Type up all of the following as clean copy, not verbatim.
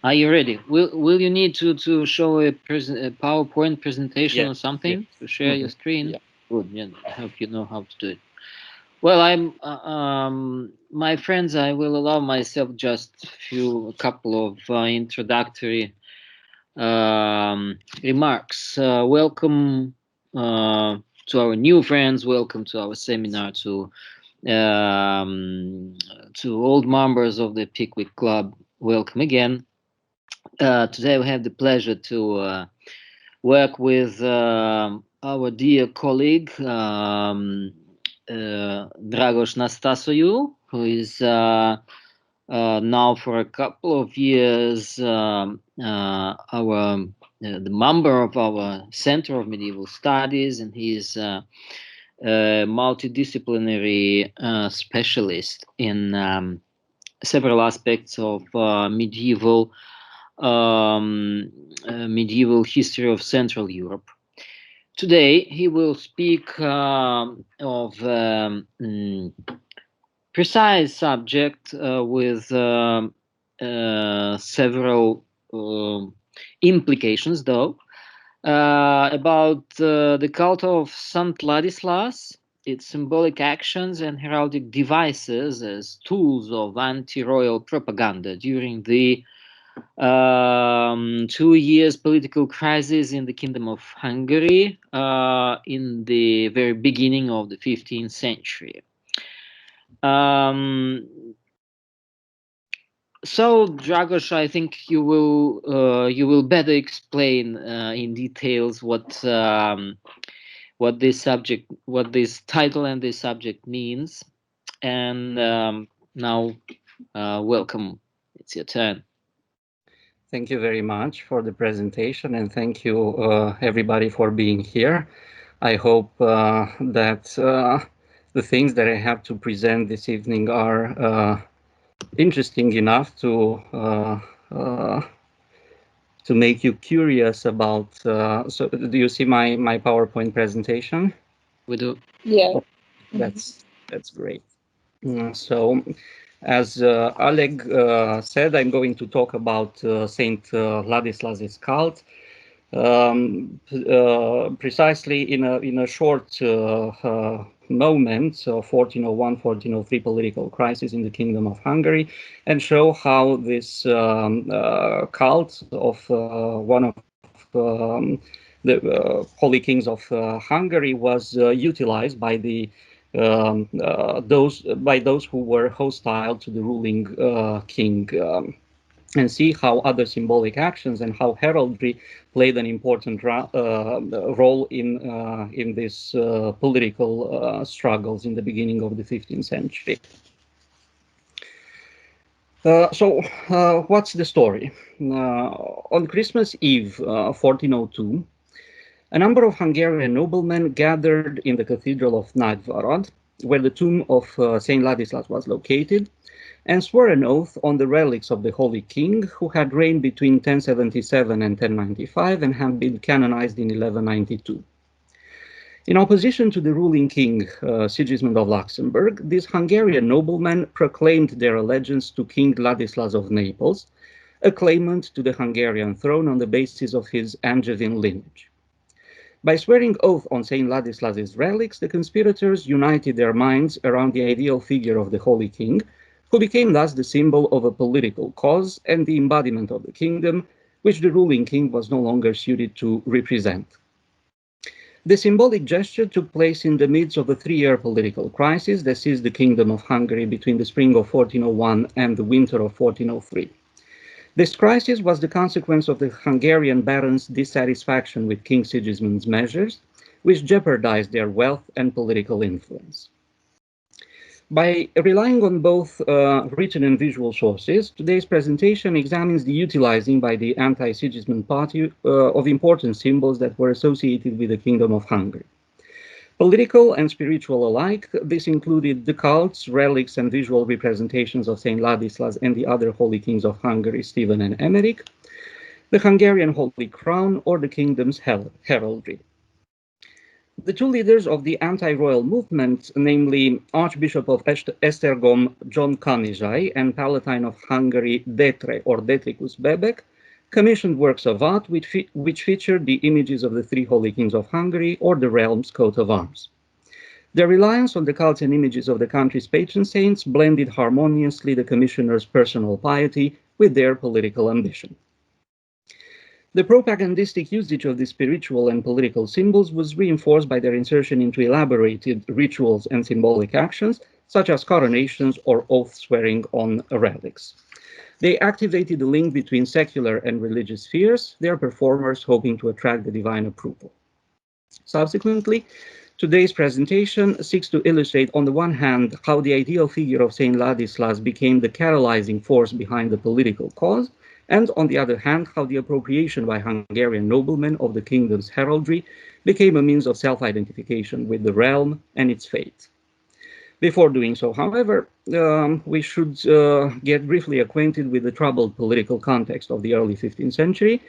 Are you ready? Will you need to show a PowerPoint presentation or something to share your screen? Yeah. Good. Yeah, I hope you know how to do it. Well, my friends, I will allow myself just a couple of introductory remarks. Welcome to our new friends. Welcome to our seminar. To old members of the Pickwick Club. Welcome again. Today we have the pleasure to work with our dear colleague Драгош Настасою, who is now for a couple of years the member of our Center of Medieval Studies, and he is a multidisciplinary specialist in several aspects of medieval medieval history of Central Europe. Today, he will speak of precise subject with several implications, though, about the cult of Saint Ladislas, its symbolic actions and heraldic devices as tools of anti-royal propaganda during the 2 years political crisis in the Kingdom of Hungary in the very beginning of the 15th century. So, Dragos, I think you will better explain in details what this title and this subject means. And now, welcome. It's your turn. Thank you very much for the presentation, and thank you everybody for being here. I hope that the things that I have to present this evening are interesting enough to make you curious about. So, do you see my PowerPoint presentation? We do. Yeah. Oh, that's great. So, as Oleg said, I'm going to talk about Saint Ladislas's cult, precisely in a short moment, so 1401-1403 political crisis in the Kingdom of Hungary, and show how this cult of one of the holy kings of Hungary was utilized by those who were hostile to the ruling king, and see how other symbolic actions and how heraldry played an important role in these political struggles in the beginning of the 15th century. So, what's the story? On Christmas Eve, 1402, a number of Hungarian noblemen gathered in the Cathedral of Nagyvarad, where the tomb of Saint Ladislas was located, and swore an oath on the relics of the Holy King, who had reigned between 1077 and 1095 and had been canonized in 1192. In opposition to the ruling king, Sigismund of Luxembourg, these Hungarian noblemen proclaimed their allegiance to King Ladislas of Naples, a claimant to the Hungarian throne on the basis of his Angevin lineage. By swearing oath on Saint Ladislas's relics, the conspirators united their minds around the ideal figure of the Holy King, who became thus the symbol of a political cause and the embodiment of the kingdom, which the ruling king was no longer suited to represent. The symbolic gesture took place in the midst of a 3-year political crisis that seized the Kingdom of Hungary between the spring of 1401 and the winter of 1403. This crisis was the consequence of the Hungarian barons' dissatisfaction with King Sigismund's measures, which jeopardized their wealth and political influence. By relying on both written and visual sources, today's presentation examines the utilizing by the anti-Sigismund party of important symbols that were associated with the Kingdom of Hungary. Political and spiritual alike, this included the cults, relics, and visual representations of Saint Ladislas and the other holy kings of Hungary, Stephen and Emmerich, the Hungarian Holy Crown, or the kingdom's heraldry. The two leaders of the anti-royal movement, namely Archbishop of Esztergom John Kanizsai and Palatine of Hungary Detre or Detricus Bebek, commissioned works of art which featured the images of the three holy kings of Hungary or the realm's coat of arms. Their reliance on the cults and images of the country's patron saints blended harmoniously the commissioners' personal piety with their political ambition. The propagandistic usage of the spiritual and political symbols was reinforced by their insertion into elaborated rituals and symbolic actions, such as coronations or oath-swearing on relics. They activated the link between secular and religious spheres, their performers hoping to attract the divine approval. Subsequently, today's presentation seeks to illustrate, on the one hand, how the ideal figure of Saint Ladislas became the catalyzing force behind the political cause, and on the other hand, how the appropriation by Hungarian noblemen of the kingdom's heraldry became a means of self-identification with the realm and its fate. Before doing so, however, we should get briefly acquainted with the troubled political context of the early 15th century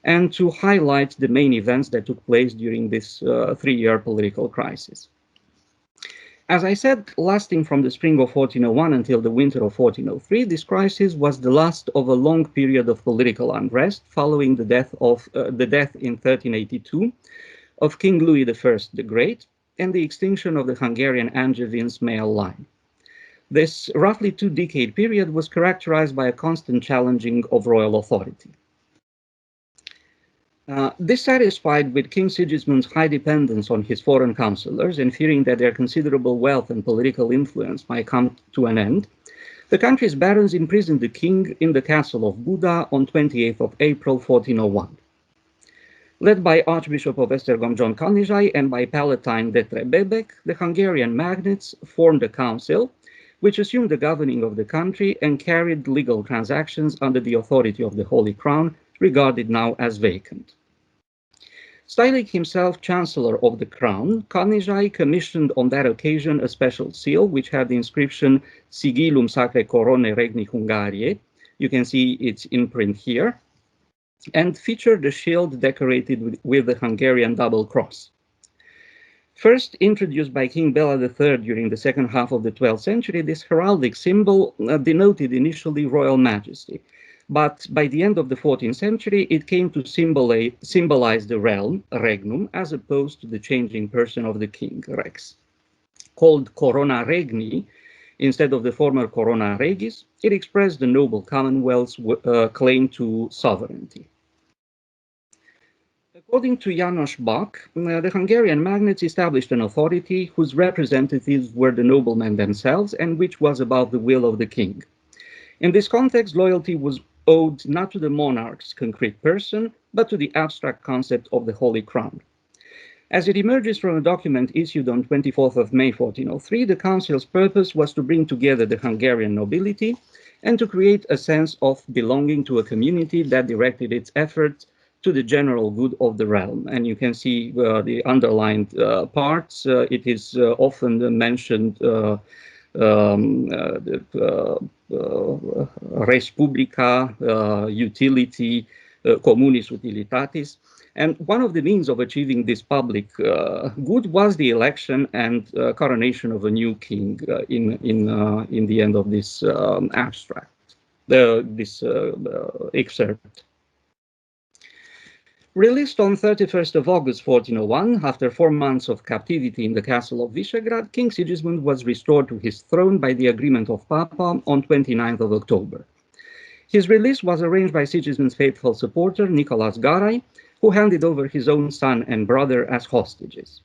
and to highlight the main events that took place during this three-year political crisis. As I said, lasting from the spring of 1401 until the winter of 1403, this crisis was the last of a long period of political unrest following the death in 1382 of King Louis I the Great and the extinction of the Hungarian Angevins male line. This roughly two-decade period was characterized by a constant challenging of royal authority. Dissatisfied with King Sigismund's high dependence on his foreign counselors and fearing that their considerable wealth and political influence might come to an end, the country's barons imprisoned the king in the castle of Buda on 28th of April 1401. Led by Archbishop of Esztergom John Kanizsai and by Palatine Detre Bebek, the Hungarian magnates formed a council which assumed the governing of the country and carried legal transactions under the authority of the Holy Crown, regarded now as vacant. Styling himself Chancellor of the Crown, Kanizsai commissioned on that occasion a special seal which had the inscription Sigillum Sacrae Coronae Regni Hungariae. You can see its imprint here, and featured a shield decorated with the Hungarian double cross. First introduced by King Bela III during the second half of the 12th century, this heraldic symbol denoted initially royal majesty. But by the end of the 14th century, it came to symbolize the realm, regnum, as opposed to the changing person of the king, rex. Called corona regni, instead of the former corona regis, it expressed the noble commonwealth's claim to sovereignty. According to János Bak, the Hungarian magnates established an authority whose representatives were the noblemen themselves and which was above the will of the king. In this context, loyalty was owed not to the monarch's concrete person, but to the abstract concept of the Holy Crown. As it emerges from a document issued on 24th of May 1403, the council's purpose was to bring together the Hungarian nobility and to create a sense of belonging to a community that directed its efforts to the general good of the realm. And you can see the underlined parts. It is often mentioned res publica, utility, communis utilitatis. And one of the means of achieving this public good was the election and coronation of a new king in the end of this abstract, this excerpt. Released on 31st of August 1401, after 4 months of captivity in the castle of Visegrad, King Sigismund was restored to his throne by the agreement of Papa on 29th of October. His release was arranged by Sigismund's faithful supporter, Nicholas Garai, who handed over his own son and brother as hostages.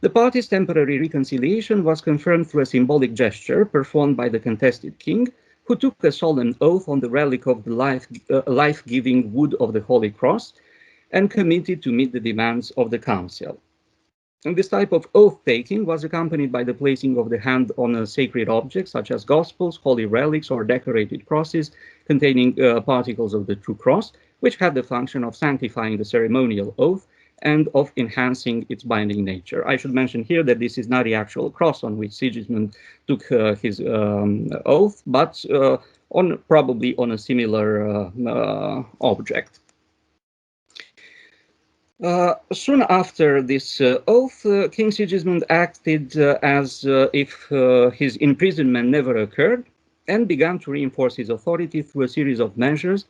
The party's temporary reconciliation was confirmed through a symbolic gesture performed by the contested king, who took a solemn oath on the relic of the life-giving wood of the Holy Cross, and committed to meet the demands of the council. And this type of oath-taking was accompanied by the placing of the hand on a sacred object, such as gospels, holy relics, or decorated crosses containing particles of the true cross, which had the function of sanctifying the ceremonial oath and of enhancing its binding nature. I should mention here that this is not the actual cross on which Sigismund took his oath, but probably on a similar object. Soon after this oath, King Sigismund acted as if his imprisonment never occurred and began to reinforce his authority through a series of measures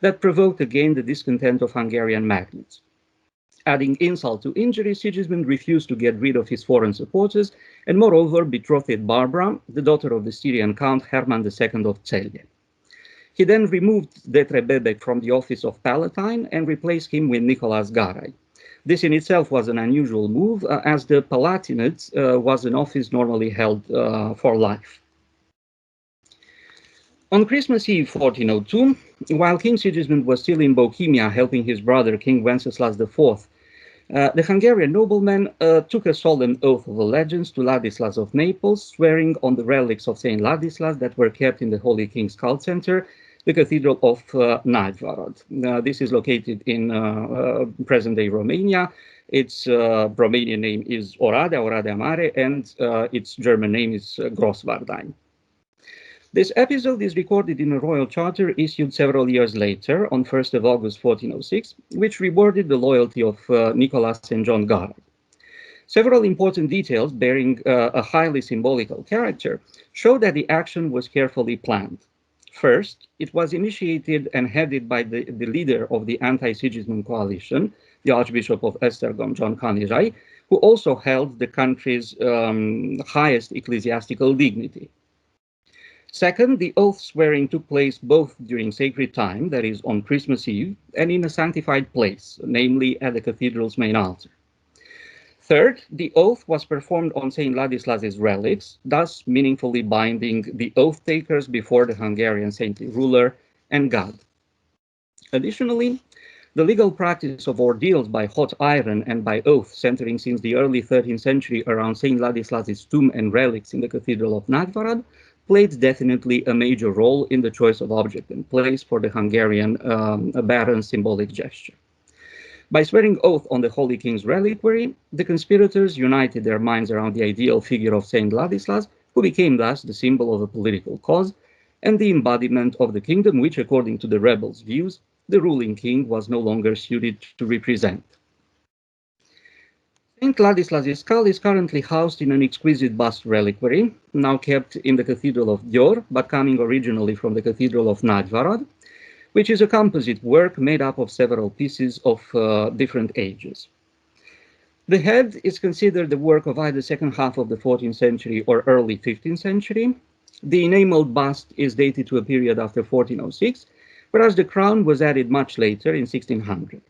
that provoked again the discontent of Hungarian magnates. Adding insult to injury, Sigismund refused to get rid of his foreign supporters and moreover betrothed Barbara, the daughter of the Styrian Count Herman II of Celje. He then removed Detre Bebek from the office of Palatine and replaced him with Nicholas Garai. This in itself was an unusual move, as the Palatinate was an office normally held for life. On Christmas Eve 1402, while King Sigismund was still in Bohemia helping his brother King Wenceslas IV, the Hungarian nobleman took a solemn oath of allegiance to Ladislas of Naples, swearing on the relics of Saint Ladislas that were kept in the Holy King's Cult Center, the Cathedral of Nagyvarad. This is located in present-day Romania. Its Romanian name is Oradea Mare, and its German name is Grosswardein. This episode is recorded in a royal charter issued several years later, on 1st of August 1406, which rewarded the loyalty of Nicholas and John Garai. Several important details bearing a highly symbolical character show that the action was carefully planned. First, it was initiated and headed by the leader of the anti-Sigismund coalition, the Archbishop of Esztergom, John Kanizsai, who also held the country's highest ecclesiastical dignity. Second, the oath swearing took place both during sacred time, that is, on Christmas Eve, and in a sanctified place, namely at the cathedral's main altar. Third, the oath was performed on Saint Ladislas's relics, thus meaningfully binding the oath takers before the Hungarian saintly ruler and God. Additionally, the legal practice of ordeals by hot iron and by oath, centering since the early 13th century around Saint Ladislas's tomb and relics in the Cathedral of Nagyvarad, played definitely a major role in the choice of object and place for the Hungarian baron's symbolic gesture. By swearing oath on the Holy King's reliquary, the conspirators united their minds around the ideal figure of Saint Ladislas, who became thus the symbol of a political cause and the embodiment of the kingdom which, according to the rebels' views, the ruling king was no longer suited to represent. Saint Ladislas' skull is currently housed in an exquisite bust reliquary, now kept in the Cathedral of Győr, but coming originally from the Cathedral of Nagyvarad, which is a composite work made up of several pieces of different ages. The head is considered the work of either second half of the 14th century or early 15th century. The enameled bust is dated to a period after 1406, whereas the crown was added much later in 1600.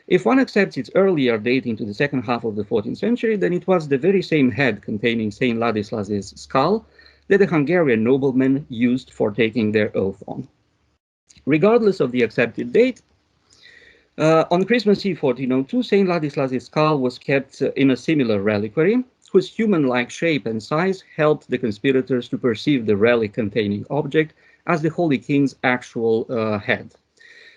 If one accepts its earlier dating to the second half of the 14th century, then it was the very same head containing Saint Ladislas's skull that the Hungarian noblemen used for taking their oath on. Regardless of the accepted date, on Christmas Eve 1402, Saint Ladislas's skull was kept in a similar reliquary, whose human-like shape and size helped the conspirators to perceive the relic-containing object as the Holy King's actual head.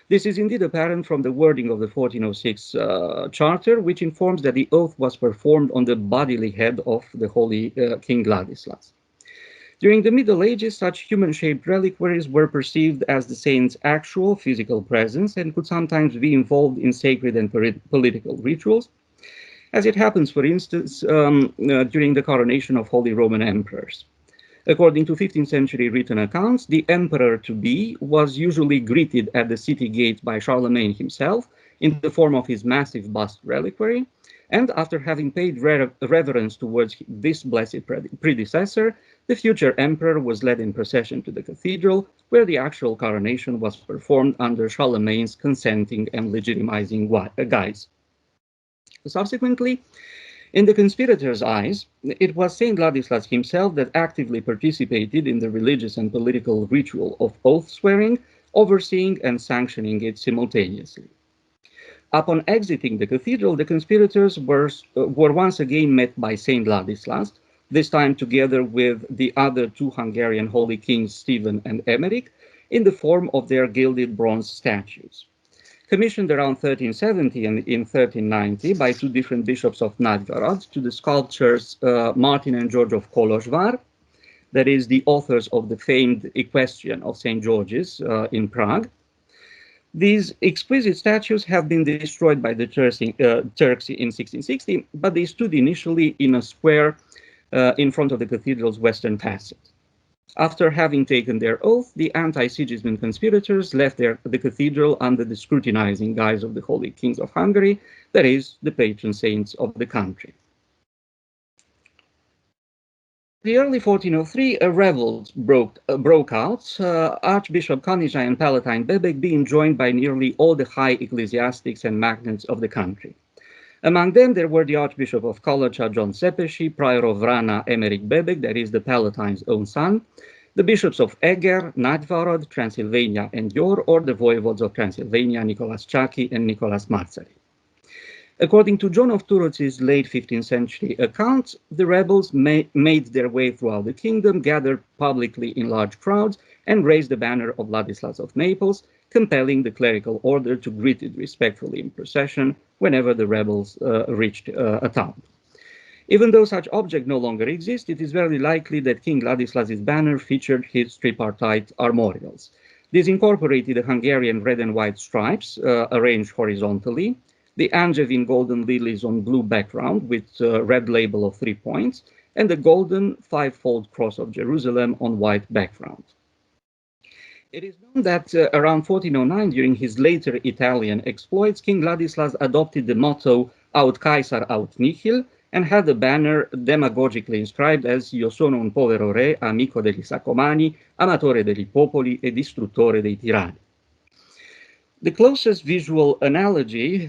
This is indeed apparent from the wording of the 1406 charter, which informs that the oath was performed on the bodily head of the Holy King Ladislas. During the Middle Ages, such human-shaped reliquaries were perceived as the saint's actual physical presence and could sometimes be involved in sacred and political rituals, as it happens, for instance, during the coronation of Holy Roman emperors. According to 15th century written accounts, the emperor-to-be was usually greeted at the city gate by Charlemagne himself in the form of his massive bust reliquary, and after having paid reverence towards this blessed predecessor, the future emperor was led in procession to the cathedral, where the actual coronation was performed under Charlemagne's consenting and legitimizing guise. Subsequently, in the conspirators' eyes, it was Saint Ladislas himself that actively participated in the religious and political ritual of oath swearing, overseeing and sanctioning it simultaneously. Upon exiting the cathedral, the conspirators were once again met by Saint Ladislas, this time together with the other two Hungarian holy kings, Stephen and Emmerich, in the form of their gilded bronze statues. Commissioned around 1370 and in 1390 by two different bishops of Nagyvarad to the sculptors Martin and George of Kolozsvár, that is, the authors of the famed equestrian of St. George's in Prague. These exquisite statues have been destroyed by the Turks in 1660, but they stood initially in a square in front of the cathedral's western passage. After having taken their oath, the anti-Sigismund conspirators left the cathedral under the scrutinizing guise of the Holy Kings of Hungary, that is, the patron saints of the country. In the early 1403, a revolt broke out, Archbishop Kanizsai and Palatine Bebek being joined by nearly all the high ecclesiastics and magnates of the country. Among them, there were the Archbishop of Kalocsa, John Szepesi, Prior of Vrana, Emmerich Bebek, that is the Palatine's own son, the bishops of Eger, Nagyvarad, Transylvania, and Győr, or the voivodes of Transylvania, Nicholas Csaki and Nicholas Mátyari. According to John of Turoc's late 15th century account, the rebels made their way throughout the kingdom, gathered publicly in large crowds, and raised the banner of Ladislas of Naples, compelling the clerical order to greet it respectfully in procession whenever the rebels reached a town. Even though such object no longer exists, it is very likely that King Ladislas's banner featured his tripartite armorials. These incorporated the Hungarian red and white stripes arranged horizontally, the Angevin golden lilies on blue background with a red label of 3 points, and the golden five-fold cross of Jerusalem on white background. It is known that around 1409, during his later Italian exploits, King Ladislas adopted the motto Aut Caesar aut nihil, and had the banner demagogically inscribed as Io sono un povero re, amico degli Sacomani, amatore degli popoli e distruttore dei tirani. The closest visual analogy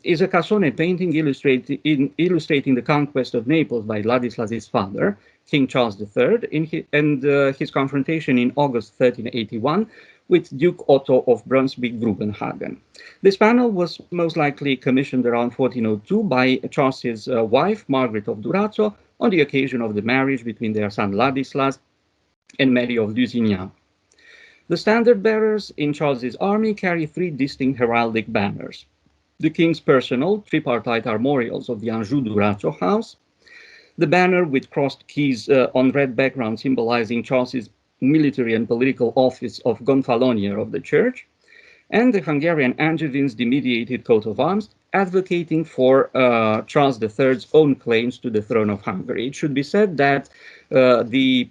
is a Cassone painting illustrating the conquest of Naples by Ladislas's father, King Charles III, and his confrontation in August 1381 with Duke Otto of Brunswick-Grubenhagen. This panel was most likely commissioned around 1402 by Charles's wife, Margaret of Durazzo, on the occasion of the marriage between their son Ladislas and Mary of Lusignan. The standard bearers in Charles's army carry 3 distinct heraldic banners: the king's personal tripartite armorials of the Anjou-Durazzo house, the banner with crossed keys on red background symbolizing Charles's military and political office of Gonfalonier of the church, and the Hungarian Angevins' demediated coat of arms, advocating for Charles III's own claims to the throne of Hungary. It should be said that the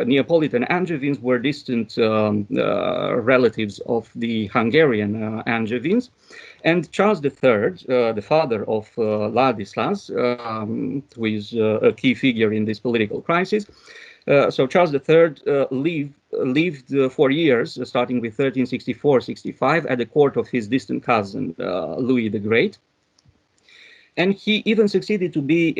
Neapolitan Angevins were distant relatives of the Hungarian Angevins, and Charles III, the father of Ladislas, who is a key figure in this political crisis, so Charles III lived for years, starting with 1364-65, at the court of his distant cousin, Louis the Great. And he even succeeded to be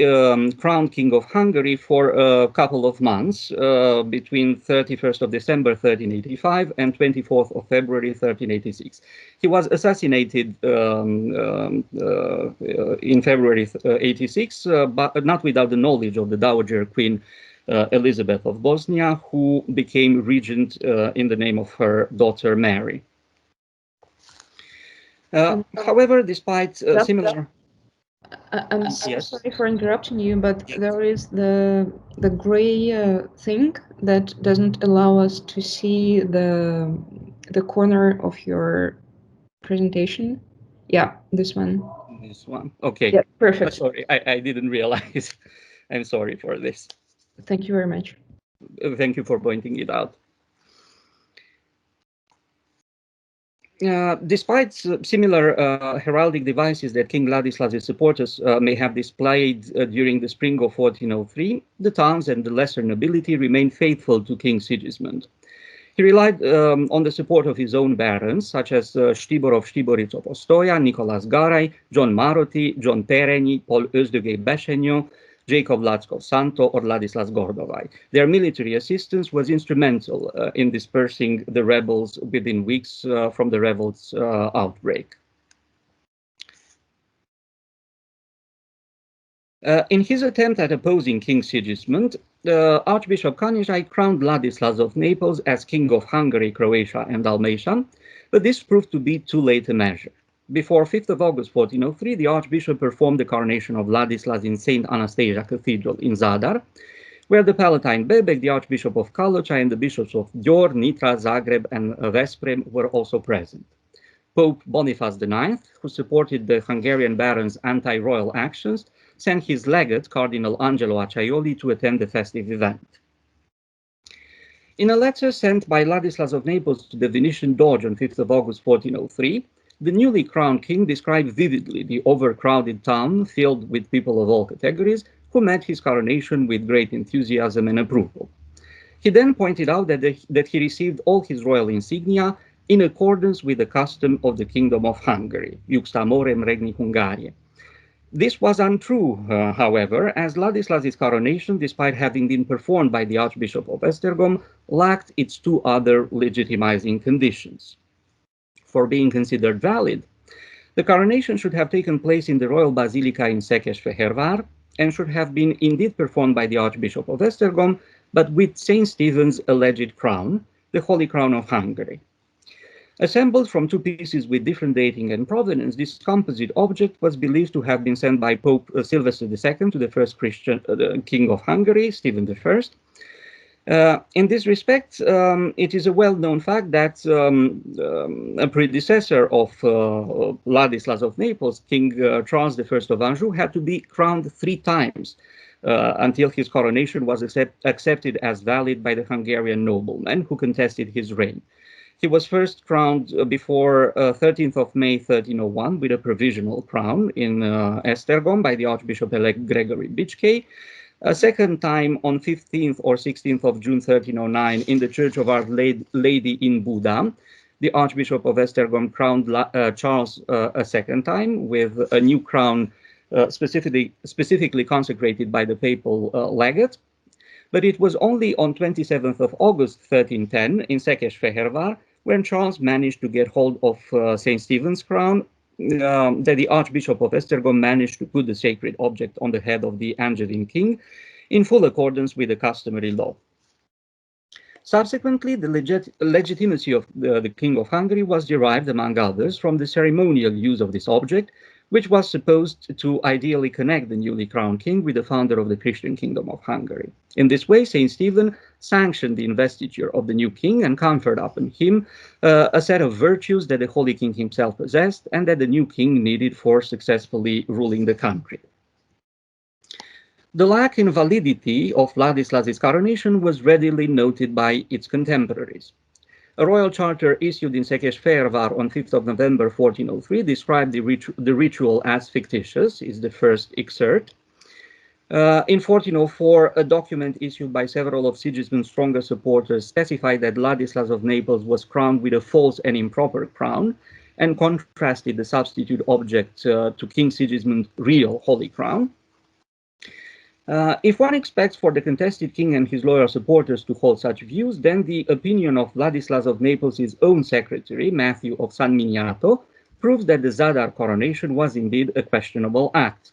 crowned King of Hungary for a couple of months, between 31st of December 1385 and 24th of February 1386. He was assassinated in February 86, but not without the knowledge of the Dowager Queen Elizabeth of Bosnia, who became regent in the name of her daughter Mary. However, despite similar... I'm so sorry for interrupting you, but there is the gray thing that doesn't allow us to see the corner of your presentation. Yeah, this one. This one. Okay. Yeah, perfect. Sorry, I didn't realize. I'm sorry for this. Thank you very much. Thank you for pointing it out. Despite similar heraldic devices that King Ladislas's supporters may have displayed during the spring of 1403, the towns and the lesser nobility remained faithful to King Sigismund. He relied on the support of his own barons, such as Stibor of Stiboric of Ostoia, Nicolas Garai, John Maroti, John Tereni, Paul Özdögé Besenyő, Jacob Lackov Santo, or Ladislas Gordovai. Their military assistance was instrumental in dispersing the rebels within weeks from the revolt's outbreak. In his attempt at opposing King Sigismund, Archbishop Kanizsai crowned Ladislas of Naples as King of Hungary, Croatia, and Dalmatia, but this proved to be too late a measure. Before 5th of August 1403, the Archbishop performed the coronation of Ladislas in St. Anastasia Cathedral in Zadar, where the Palatine Bebek, the Archbishop of Kalocha, and the bishops of Győr, Nitra, Zagreb, and Veszprém were also present. Pope Boniface IX, who supported the Hungarian barons' anti-royal actions, sent his legate, Cardinal Angelo Acciaioli, to attend the festive event. In a letter sent by Ladislas of Naples to the Venetian Doge on 5th of August 1403, the newly crowned king described vividly the overcrowded town filled with people of all categories who met his coronation with great enthusiasm and approval. He then pointed out that he received all his royal insignia in accordance with the custom of the Kingdom of Hungary, Iuxta morem regni Hungariae. This was untrue, however, as Ladislas's coronation, despite having been performed by the Archbishop of Esztergom, lacked its two other legitimizing conditions. For being considered valid, the coronation should have taken place in the royal basilica in Székesfehérvár and should have been indeed performed by the Archbishop of Esztergom, but with Saint Stephen's alleged crown, the Holy Crown of Hungary. Assembled from two pieces with different dating and provenance, this composite object was believed to have been sent by Pope Sylvester II to the first Christian king of Hungary, Stephen I. In this respect, it is a well-known fact that a predecessor of Ladislas of Naples, King Charles I of Anjou, had to be crowned 3 times until his coronation was accepted as valid by the Hungarian noblemen who contested his reign. He was first crowned before 13th of May 1301 with a provisional crown in Esztergom by the Archbishop-elect Gregory Bicskey. A second time on 15th or 16th of June 1309 in the Church of Our Lady in Buda. The Archbishop of Esztergom crowned Charles a second time with a new crown specifically consecrated by the papal legate. But it was only on 27th of August 1310 in Székesfehérvár when Charles managed to get hold of St. Stephen's crown, that the Archbishop of Esztergom managed to put the sacred object on the head of the Angevin king in full accordance with the customary law. Subsequently, the legitimacy of the King of Hungary was derived, among others, from the ceremonial use of this object, which was supposed to ideally connect the newly crowned king with the founder of the Christian Kingdom of Hungary. In this way, Saint Stephen sanctioned the investiture of the new king and conferred upon him a set of virtues that the Holy King himself possessed and that the new king needed for successfully ruling the country. The lack in validity of Ladislas's coronation was readily noted by its contemporaries. A royal charter issued in Székesfehérvár on 5th of November 1403 described the ritual as fictitious, is the first excerpt. In 1404, a document issued by several of Sigismund's stronger supporters specified that Ladislas of Naples was crowned with a false and improper crown, and contrasted the substitute object to King Sigismund's real holy crown. If one expects for the contested king and his loyal supporters to hold such views, then the opinion of Ladislas of Naples' own secretary, Matthew of San Miniato, proves that the Zadar coronation was indeed a questionable act.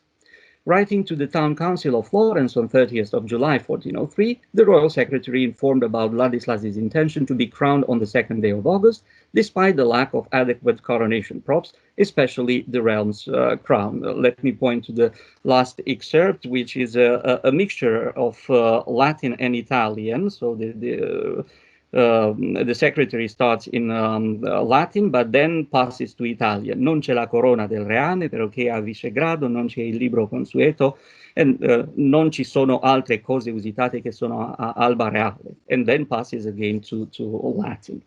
Writing to the town council of Florence on 30th of July 1403, the royal secretary informed about Ladislas's intention to be crowned on the 2nd day of August, despite the lack of adequate coronation props, especially the realm's crown. Let me point to the last excerpt, which is a mixture of Latin and Italian. So the secretary starts in Latin, but then passes to Italian. Non c'è la corona del reame, però che a Visegrado non c'è il libro consueto, and non ci sono altre cose usitate che sono a alba reale. And then passes again to Latin.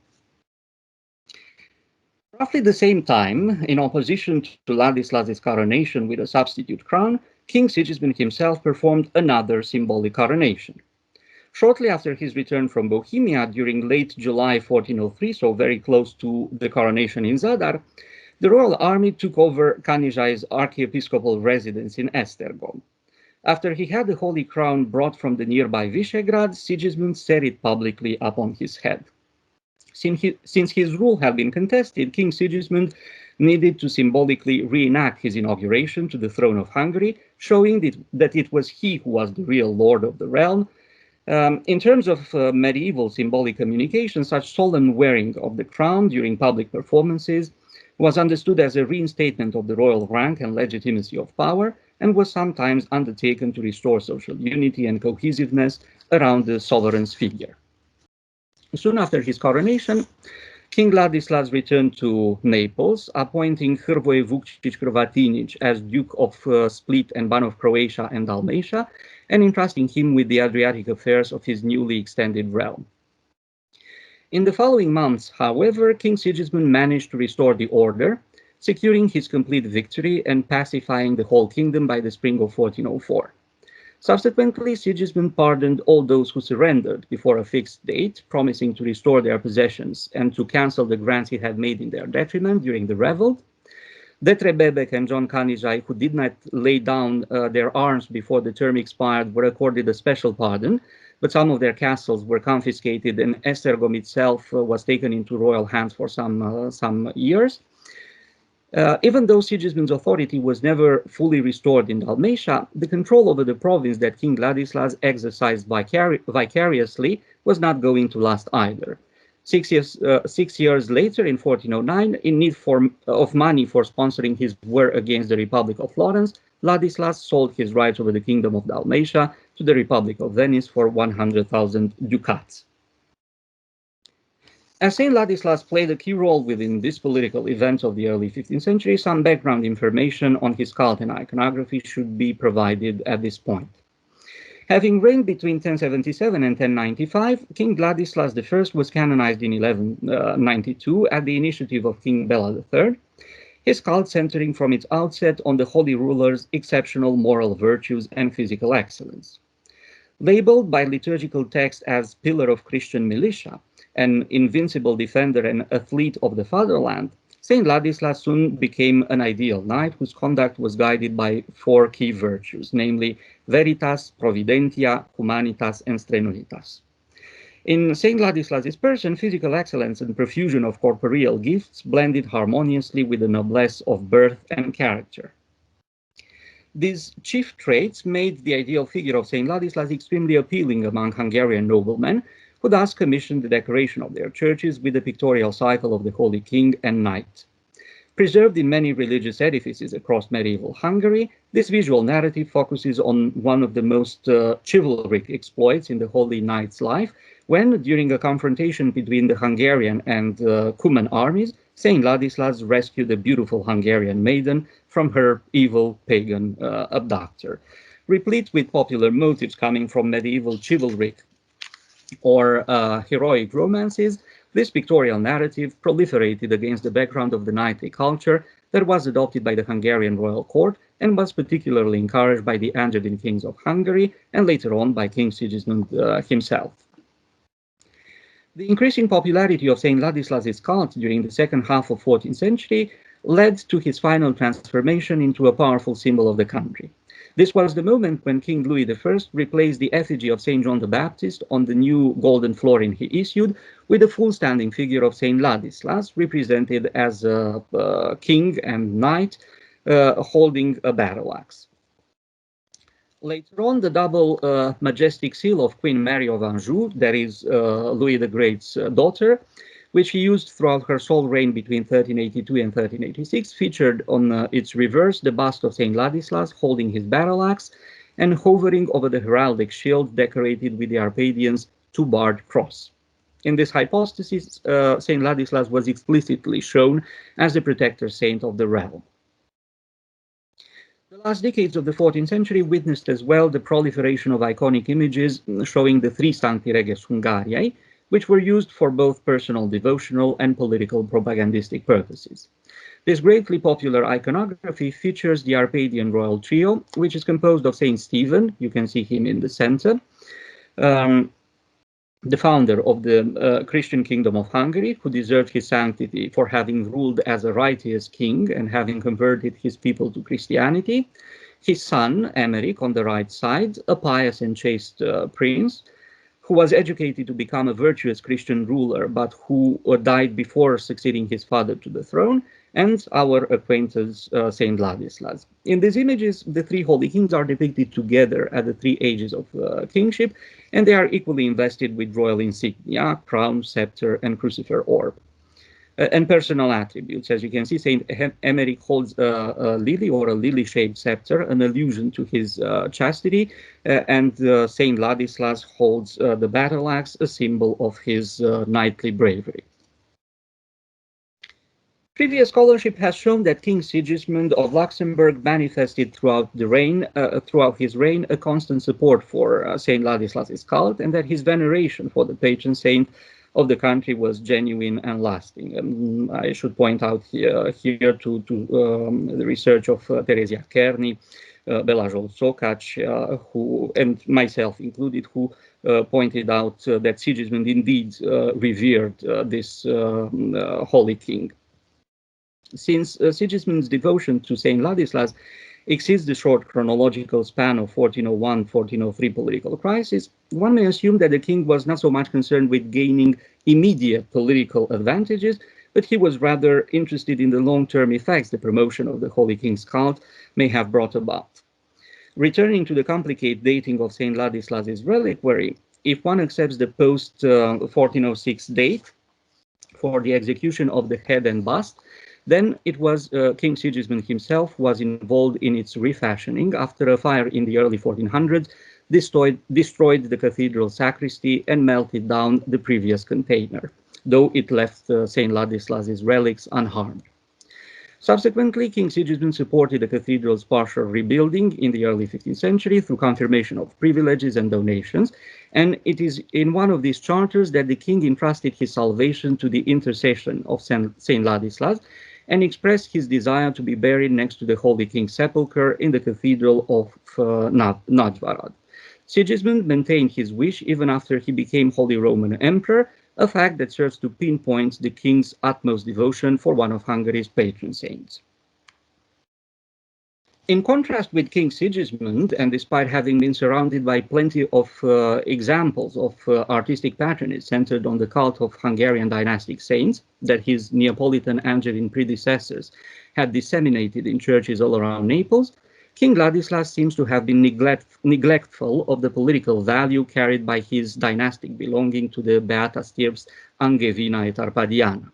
Roughly the same time, in opposition to Ladislas's coronation with a substitute crown, King Sigismund himself performed another symbolic coronation. Shortly after his return from Bohemia during late July 1403, so very close to the coronation in Zadar, the royal army took over Kanizsai's archiepiscopal residence in Esztergom. After he had the holy crown brought from the nearby Visegrad, Sigismund set it publicly upon his head. Since his rule had been contested, King Sigismund needed to symbolically reenact his inauguration to the throne of Hungary, showing that it was he who was the real lord of the realm. In terms of medieval symbolic communication, such solemn wearing of the crown during public performances was understood as a reinstatement of the royal rank and legitimacy of power, and was sometimes undertaken to restore social unity and cohesiveness around the sovereign's figure. Soon after his coronation, King Ladislas returned to Naples, appointing Hrvoje Vukčić-Hrvatinić as Duke of Split and Ban of Croatia and Dalmatia, and entrusting him with the Adriatic affairs of his newly extended realm. In the following months, however, King Sigismund managed to restore the order, securing his complete victory and pacifying the whole kingdom by the spring of 1404. Subsequently, Sigismund pardoned all those who surrendered before a fixed date, promising to restore their possessions and to cancel the grants he had made in their detriment during the revolt. Detre Bebek and John Kanizai, who did not lay down their arms before the term expired, were accorded a special pardon, but some of their castles were confiscated, and Esztergom itself was taken into royal hands for some years. Even though Sigismund's authority was never fully restored in Dalmatia, the control over the province that King Ladislas exercised vicariously was not going to last either. 6 years later, in 1409, in need of money for sponsoring his war against the Republic of Florence, Ladislas sold his rights over the Kingdom of Dalmatia to the Republic of Venice for 100,000 ducats. As Saint Ladislas played a key role within this political event of the early 15th century, some background information on his cult and iconography should be provided at this point. Having reigned between 1077 and 1095, King Ladislas I was canonized in 1192 at the initiative of King Bela III, his cult centering from its outset on the holy ruler's exceptional moral virtues and physical excellence. Labeled by liturgical text as pillar of Christian militia, an invincible defender and athlete of the fatherland, Saint Ladislas soon became an ideal knight whose conduct was guided by 4 key virtues, namely veritas, providentia, humanitas, and strenuitas. In Saint Ladislas's person, physical excellence and profusion of corporeal gifts blended harmoniously with the noblesse of birth and character. These chief traits made the ideal figure of Saint Ladislas extremely appealing among Hungarian noblemen, who thus commissioned the decoration of their churches with the pictorial cycle of the Holy King and Knight. Preserved in many religious edifices across medieval Hungary, this visual narrative focuses on one of the most chivalric exploits in the Holy Knight's life, when, during a confrontation between the Hungarian and Cuman armies, Saint Ladislas rescued a beautiful Hungarian maiden from her evil pagan abductor. Replete with popular motives coming from medieval chivalric or heroic romances, this pictorial narrative proliferated against the background of the knightly culture that was adopted by the Hungarian royal court and was particularly encouraged by the Angevin kings of Hungary and later on by King Sigismund himself. The increasing popularity of Saint Ladislas's cult during the second half of the 14th century led to his final transformation into a powerful symbol of the country. This was the moment when King Louis I replaced the effigy of Saint John the Baptist on the new golden florin he issued with a full-standing figure of Saint Ladislas, represented as a king and knight holding a battle axe. Later on, the double majestic seal of Queen Mary of Anjou, that is Louis the Great's daughter, which he used throughout her sole reign between 1382 and 1386, featured on its reverse the bust of Saint Ladislas holding his battle axe and hovering over the heraldic shield decorated with the Arpadian's 2-barred cross. In this hypostasis, Saint Ladislas was explicitly shown as the protector saint of the realm. The last decades of the 14th century witnessed as well the proliferation of iconic images showing the 3 Sancti Reges Hungariae, which were used for both personal devotional and political propagandistic purposes. This greatly popular iconography features the Arpadian royal trio, which is composed of Saint Stephen, you can see him in the center, the founder of the Christian Kingdom of Hungary, who deserved his sanctity for having ruled as a righteous king and having converted his people to Christianity, his son, Emeric, on the right side, a pious and chaste prince, who was educated to become a virtuous Christian ruler, but who died before succeeding his father to the throne, and our acquaintance, Saint Ladislas. In these images, the 3 holy kings are depicted together at the 3 ages of kingship, and they are equally invested with royal insignia, crown, scepter, and crucifer orb. And personal attributes. As you can see, Saint Emeric holds a lily or a lily-shaped scepter, an allusion to his chastity, and Saint Ladislas holds the battle axe, a symbol of his knightly bravery. Previous scholarship has shown that King Sigismund of Luxembourg manifested throughout his reign a constant support for Saint Ladislas's cult, and that his veneration for the patron saint of the country was genuine and lasting. I should point out here to the research of Teresia Kearney, Bela Sokac, who, and myself included, who pointed out that Sigismund indeed revered this holy king. Since Sigismund's devotion to Saint Ladislas exceeds the short chronological span of 1401-1403 political crisis, one may assume that the king was not so much concerned with gaining immediate political advantages, but he was rather interested in the long-term effects the promotion of the Holy King's cult may have brought about. Returning to the complicated dating of Saint Ladislas's reliquary, if one accepts the post-1406 date for the execution of the head and bust, then it was King Sigismund himself was involved in its refashioning after a fire in the early 1400s destroyed the cathedral sacristy and melted down the previous container, though it left St. Ladislas's relics unharmed. Subsequently, King Sigismund supported the cathedral's partial rebuilding in the early 15th century through confirmation of privileges and donations, and it is in one of these charters that the king entrusted his salvation to the intercession of St. Ladislas, and expressed his desire to be buried next to the Holy King's sepulchre in the Cathedral of Nagyvarad. Sigismund maintained his wish even after he became Holy Roman Emperor, a fact that serves to pinpoint the king's utmost devotion for one of Hungary's patron saints. In contrast with King Sigismund, and despite having been surrounded by plenty of examples of artistic patronage centered on the cult of Hungarian dynastic saints that his Neapolitan Angevin predecessors had disseminated in churches all around Naples, King Ladislas seems to have been neglectful of the political value carried by his dynastic belonging to the Beata Stirps Angevina et Arpadiana.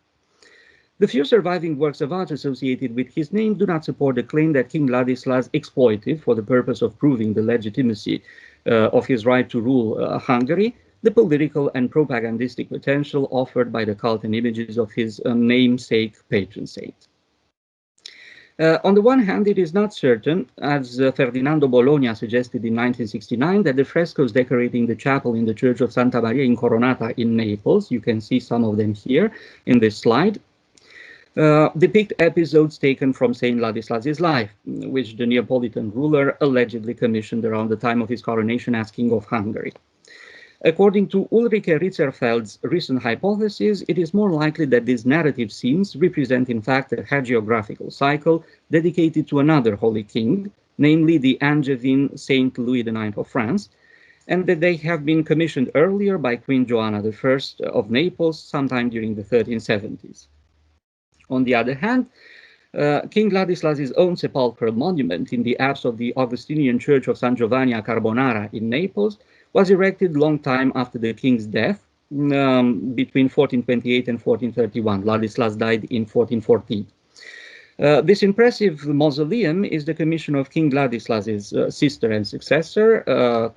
The few surviving works of art associated with his name do not support the claim that King Ladislas exploited, for the purpose of proving the legitimacy of his right to rule Hungary, the political and propagandistic potential offered by the cult and images of his namesake patron saint. On the one hand, it is not certain, as Ferdinando Bologna suggested in 1969, that the frescoes decorating the chapel in the Church of Santa Maria Incoronata in Naples, you can see some of them here in this slide, depict episodes taken from Saint Ladislas's life, which the Neapolitan ruler allegedly commissioned around the time of his coronation as King of Hungary. According to Ulrike Ritzerfeld's recent hypothesis, it is more likely that these narrative scenes represent in fact a hagiographical cycle dedicated to another holy king, namely the Angevin Saint Louis IX of France, and that they have been commissioned earlier by Queen Joanna I of Naples sometime during the 1370s. On the other hand, King Ladislas's own sepulchral monument in the apse of the Augustinian Church of San Giovanni a Carbonara in Naples was erected long time after the king's death, between 1428 and 1431. Ladislas died in 1414. This impressive mausoleum is the commission of King Ladislas's sister and successor,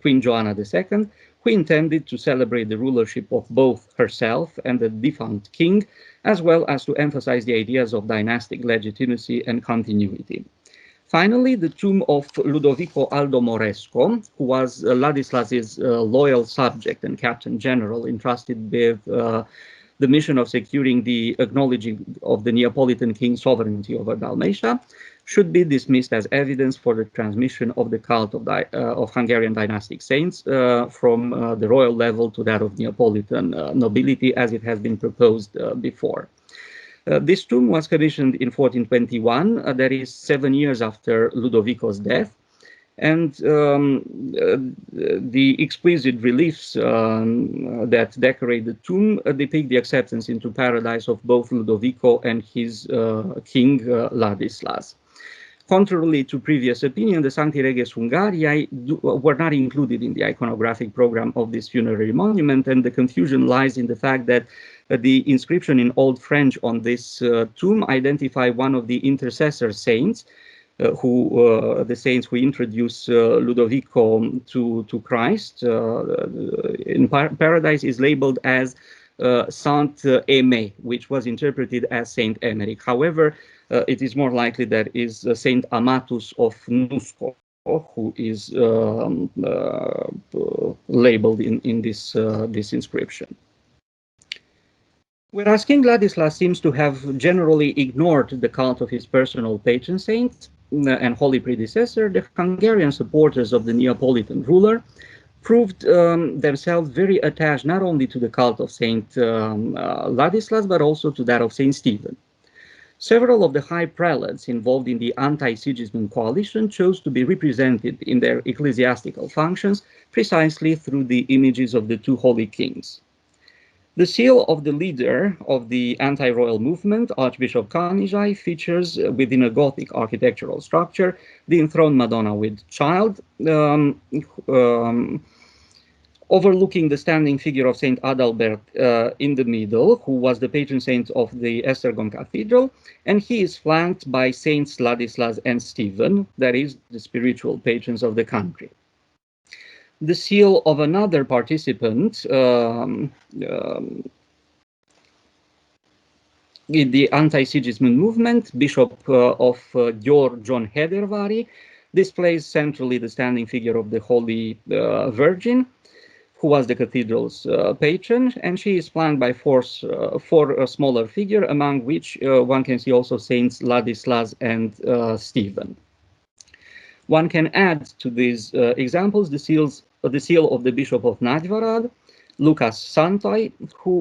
Queen Joanna II, who intended to celebrate the rulership of both herself and the defunct king, as well as to emphasize the ideas of dynastic legitimacy and continuity. Finally, the tomb of Ludovico Aldo Moresco, who was Ladislas's loyal subject and captain general entrusted with the mission of securing the acknowledging of the Neapolitan king's sovereignty over Dalmatia, should be dismissed as evidence for the transmission of the cult of Hungarian dynastic saints from the royal level to that of Neapolitan nobility, as it has been proposed before. This tomb was commissioned in 1421, that is 7 years after Ludovico's death, and the exquisite reliefs that decorate the tomb depict the acceptance into paradise of both Ludovico and his king Ladislas. Contrarily to previous opinion, the Sancti Reges Hungariae were not included in the iconographic program of this funerary monument, and the confusion lies in the fact that The inscription in Old French on this tomb identify one of the intercessor saints, the saints who introduced Ludovico to Christ in Paradise, is labeled as Saint Aimé, which was interpreted as Saint Emeric. However, it is more likely that is Saint Amatus of Nusco, who is labeled in this inscription. Whereas King Ladislas seems to have generally ignored the cult of his personal patron saint and holy predecessor, the Hungarian supporters of the Neapolitan ruler proved themselves very attached not only to the cult of Saint Ladislas, but also to that of Saint Stephen. Several of the high prelates involved in the anti-Sigismund coalition chose to be represented in their ecclesiastical functions precisely through the images of the two holy kings. The seal of the leader of the anti-royal movement, Archbishop Kanizsai, features within a Gothic architectural structure the enthroned Madonna with child, overlooking the standing figure of Saint Adalbert in the middle, who was the patron saint of the Esztergom Cathedral, and he is flanked by Saints Ladislas and Stephen, that is, the spiritual patrons of the country. The seal of another participant in the anti-Sigismund movement, Bishop of Győr, John Hederváry, displays centrally the standing figure of the Holy Virgin, who was the cathedral's patron, and she is flanked by four smaller figures, among which one can see also Saints Ladislas and Stephen. One can add to these examples the seal of the Bishop of Nagyvarad, Lucas Santai,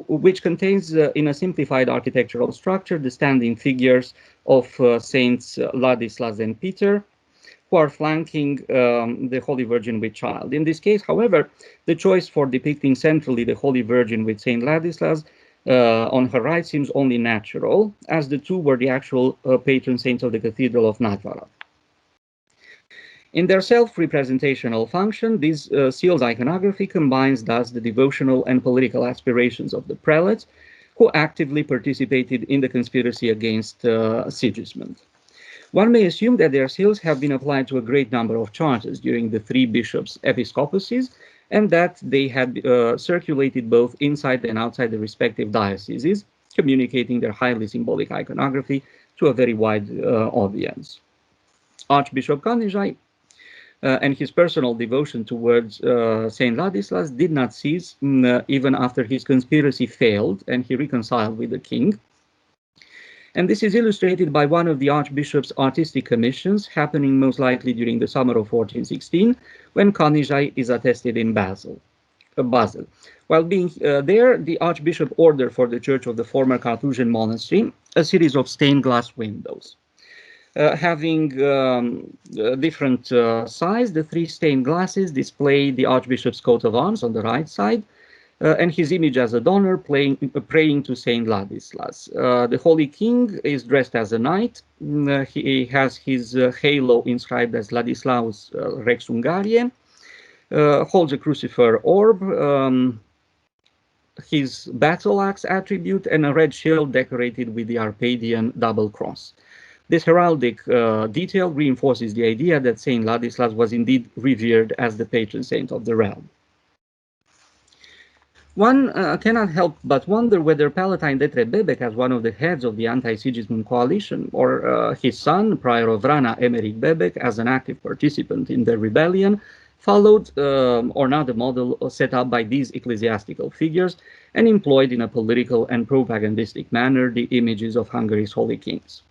which contains in a simplified architectural structure the standing figures of Saints Ladislas and Peter, who are flanking the Holy Virgin with child. In this case, however, the choice for depicting centrally the Holy Virgin with Saint Ladislas on her right seems only natural, as the two were the actual patron saints of the Cathedral of Nagyvarad. In their self-representational function, this seal's iconography combines thus the devotional and political aspirations of the prelates, who actively participated in the conspiracy against Sigismund. One may assume that their seals have been applied to a great number of charters during the three bishops' episcopacies, and that they had circulated both inside and outside the respective dioceses, communicating their highly symbolic iconography to a very wide audience. Archbishop Kanizsai and his personal devotion towards Saint Ladislas did not cease even after his conspiracy failed and he reconciled with the king. And this is illustrated by one of the Archbishop's artistic commissions happening most likely during the summer of 1416, when Kanizsai is attested in Basel. While being there, the Archbishop ordered for the church of the former Carthusian monastery a series of stained glass windows. Having different size, the three stained glasses display the Archbishop's coat of arms on the right side, and his image as a donor praying to Saint Ladislas. The Holy King is dressed as a knight. He has his halo inscribed as Ladislaus Rex Hungariae, holds a crucifer orb, his battle axe attribute, and a red shield decorated with the Arcadian double cross. This heraldic detail reinforces the idea that Saint Ladislas was indeed revered as the patron saint of the realm. One cannot help but wonder whether Palatine Detre Bebek, as one of the heads of the anti-Sigismund coalition, or his son, Prior of Vrana, Emeric Bebek, as an active participant in the rebellion, followed or not the model set up by these ecclesiastical figures and employed in a political and propagandistic manner the images of Hungary's holy kings.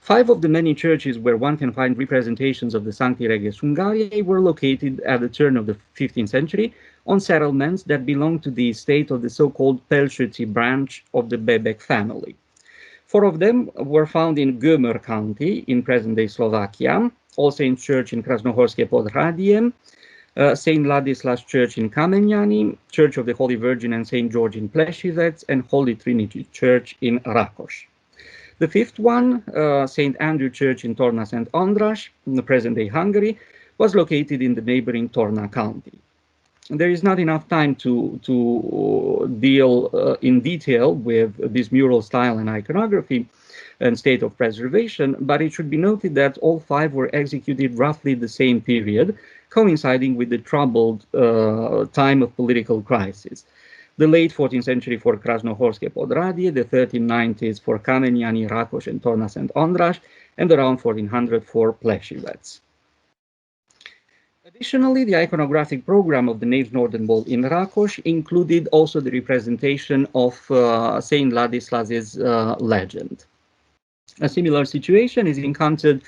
5 of the many churches where one can find representations of the Sancti Reges Hungariae were located at the turn of the 15th century on settlements that belonged to the estate of the so-called Pelshöci branch of the Bebek family. 4 of them were found in Gömör County in present-day Slovakia, All Saints Church in Krasnohorskie pod Hradiem, St. Ladislas Church in Kamenyani, Church of the Holy Virgin and St. George in Pleshivets, and Holy Trinity Church in Rakos. The 5th one, St. Andrew Church in Torna St. Andras, in the present-day Hungary, was located in the neighboring Torna County. There is not enough time to deal in detail with this mural style and iconography and state of preservation, but it should be noted that all 5 were executed roughly the same period, coinciding with the troubled time of political crisis. The late 14th century for Krasnohorske Podradie, the 1390s for Kameniani, Rakoš, and Tornas and Ondraž, and around 1400 for Plešivec. Additionally, the iconographic program of the nave's northern wall in Rakoš included also the representation of Saint Ladislas's legend. A similar situation is encountered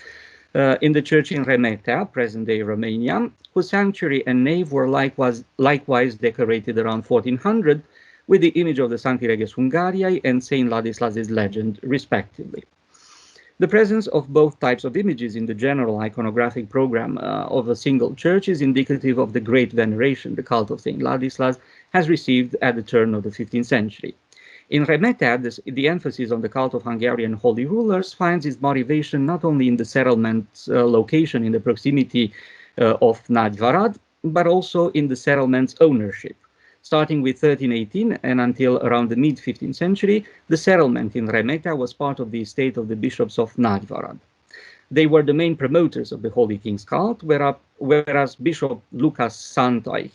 in the church in Remeta, present-day Romania, whose sanctuary and nave were likewise decorated around 1400 with the image of the Sancti Reges Hungariae and Saint Ladislas's legend, respectively. The presence of both types of images in the general iconographic program of a single church is indicative of the great veneration the cult of Saint Ladislas has received at the turn of the 15th century. In Remeta, the emphasis on the cult of Hungarian holy rulers finds its motivation not only in the settlement location in the proximity of Nagyvarad, but also in the settlement's ownership. Starting with 1318 and until around the mid-15th century, the settlement in Remeta was part of the estate of the bishops of Nagyvarad. They were the main promoters of the Holy King's cult, whereas Bishop Lucas Santoi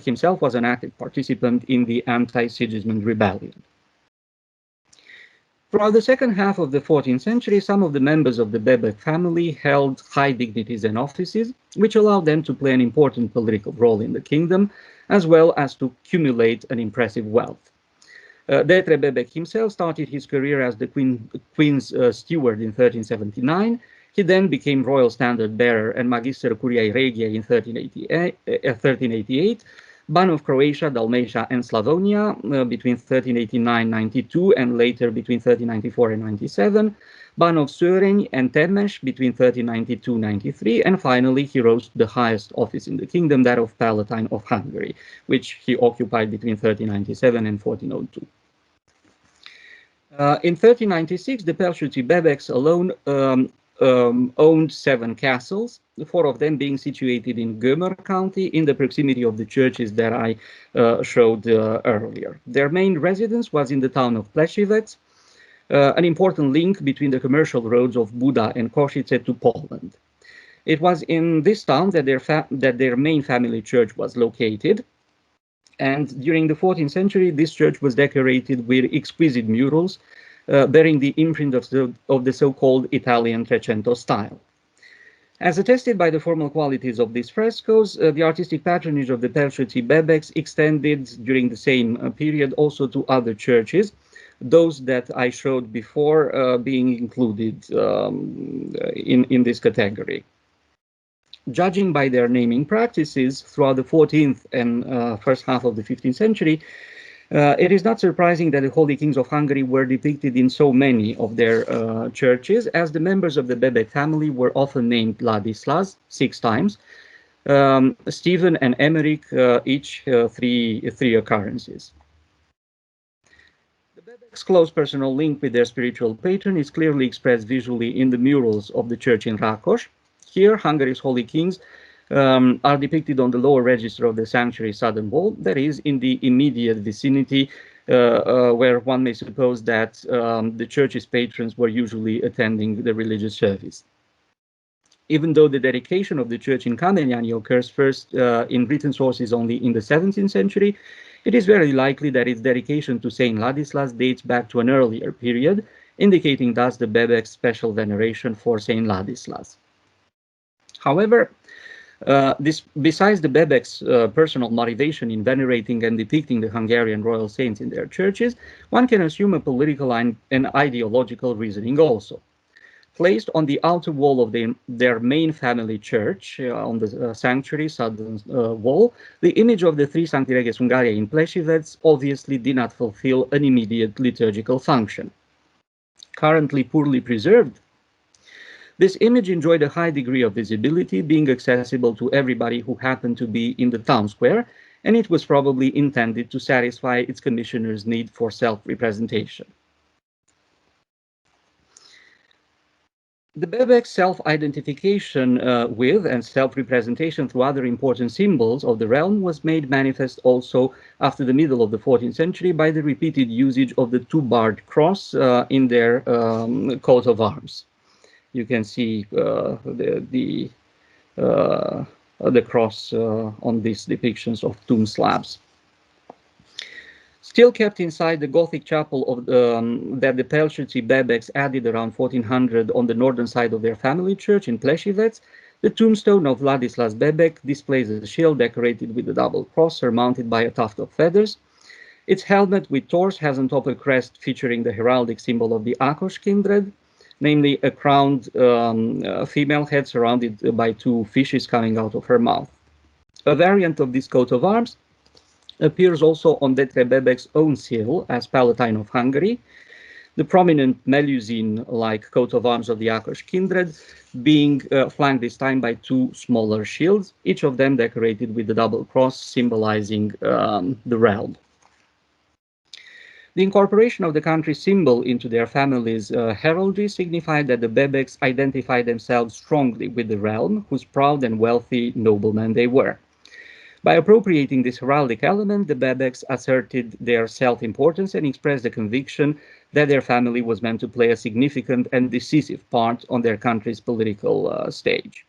himself was an active participant in the anti-Sigismund rebellion. Throughout the second half of the 14th century, some of the members of the Bebek family held high dignities and offices, which allowed them to play an important political role in the kingdom, as well as to accumulate an impressive wealth. Detre Bebek himself started his career as the Queen's steward in 1379. He then became royal standard bearer and Magister Curiae Regiae in 1388, Ban of Croatia, Dalmatia, and Slavonia between 1389-92 and later between 1394 and 97, Ban of Sörény and Temes between 1392-93, and finally he rose to the highest office in the kingdom, that of Palatine of Hungary, which he occupied between 1397 and 1402. In 1396, the Pelsuti Bebeks alone owned 7 castles, 4 of them being situated in Gömör County in the proximity of the churches that I showed earlier. Their main residence was in the town of Plešivec, an important link between the commercial roads of Buda and Košice to Poland. It was in this town that their main family church was located, and during the 14th century, this church was decorated with exquisite murals bearing the imprint of the so-called Italian Trecento style. As attested by the formal qualities of these frescoes, the artistic patronage of the Pelsuti Bebeks extended during the same period also to other churches, those that I showed before being included in this category. Judging by their naming practices throughout the 14th and first half of the 15th century, it is not surprising that the Holy Kings of Hungary were depicted in so many of their churches, as the members of the Bebek family were often named Ladislas 6 times, Stephen and Emmerich each three occurrences. The Bebek's close personal link with their spiritual patron is clearly expressed visually in the murals of the church in Rakoš. Here, Hungary's Holy Kings are depicted on the lower register of the sanctuary southern wall, that is, in the immediate vicinity, where one may suppose that the church's patrons were usually attending the religious service. Even though the dedication of the church in Kameniani occurs first in written sources only in the 17th century, it is very likely that its dedication to Saint Ladislas dates back to an earlier period, indicating thus the Bebek's special veneration for Saint Ladislas. However, besides the Bebek's personal motivation in venerating and depicting the Hungarian royal saints in their churches, one can assume a political and ideological reasoning also. Placed on the outer wall of their main family church, on the sanctuary southern wall, the image of the 3 Sancti Reges Hungariae in Plešivec obviously did not fulfill an immediate liturgical function. Currently poorly preserved, this image enjoyed a high degree of visibility, being accessible to everybody who happened to be in the town square, and it was probably intended to satisfy its commissioner's need for self-representation. The Bebek's self-identification with and self-representation through other important symbols of the realm was made manifest also after the middle of the 14th century by the repeated usage of the two-barred cross in their coat of arms. You can see the cross on these depictions of tomb slabs. Still kept inside the Gothic chapel of that the Pelshezi Bebeks added around 1400 on the northern side of their family church in Plešivec, the tombstone of Ladislas Bebek displays a shield decorated with a double cross surmounted by a tuft of feathers. Its helmet with torso has on top a crest featuring the heraldic symbol of the Akos kindred, namely a crowned female head surrounded by two fishes coming out of her mouth. A variant of this coat of arms appears also on Detre Bebek's own seal as Palatine of Hungary, the prominent Melusine-like coat of arms of the Akos kindred being flanked this time by two smaller shields, each of them decorated with a double cross symbolizing the realm. The incorporation of the country's symbol into their family's heraldry signified that the Bebeks identified themselves strongly with the realm, whose proud and wealthy noblemen they were. By appropriating this heraldic element, the Bebeks asserted their self-importance and expressed the conviction that their family was meant to play a significant and decisive part on their country's political stage.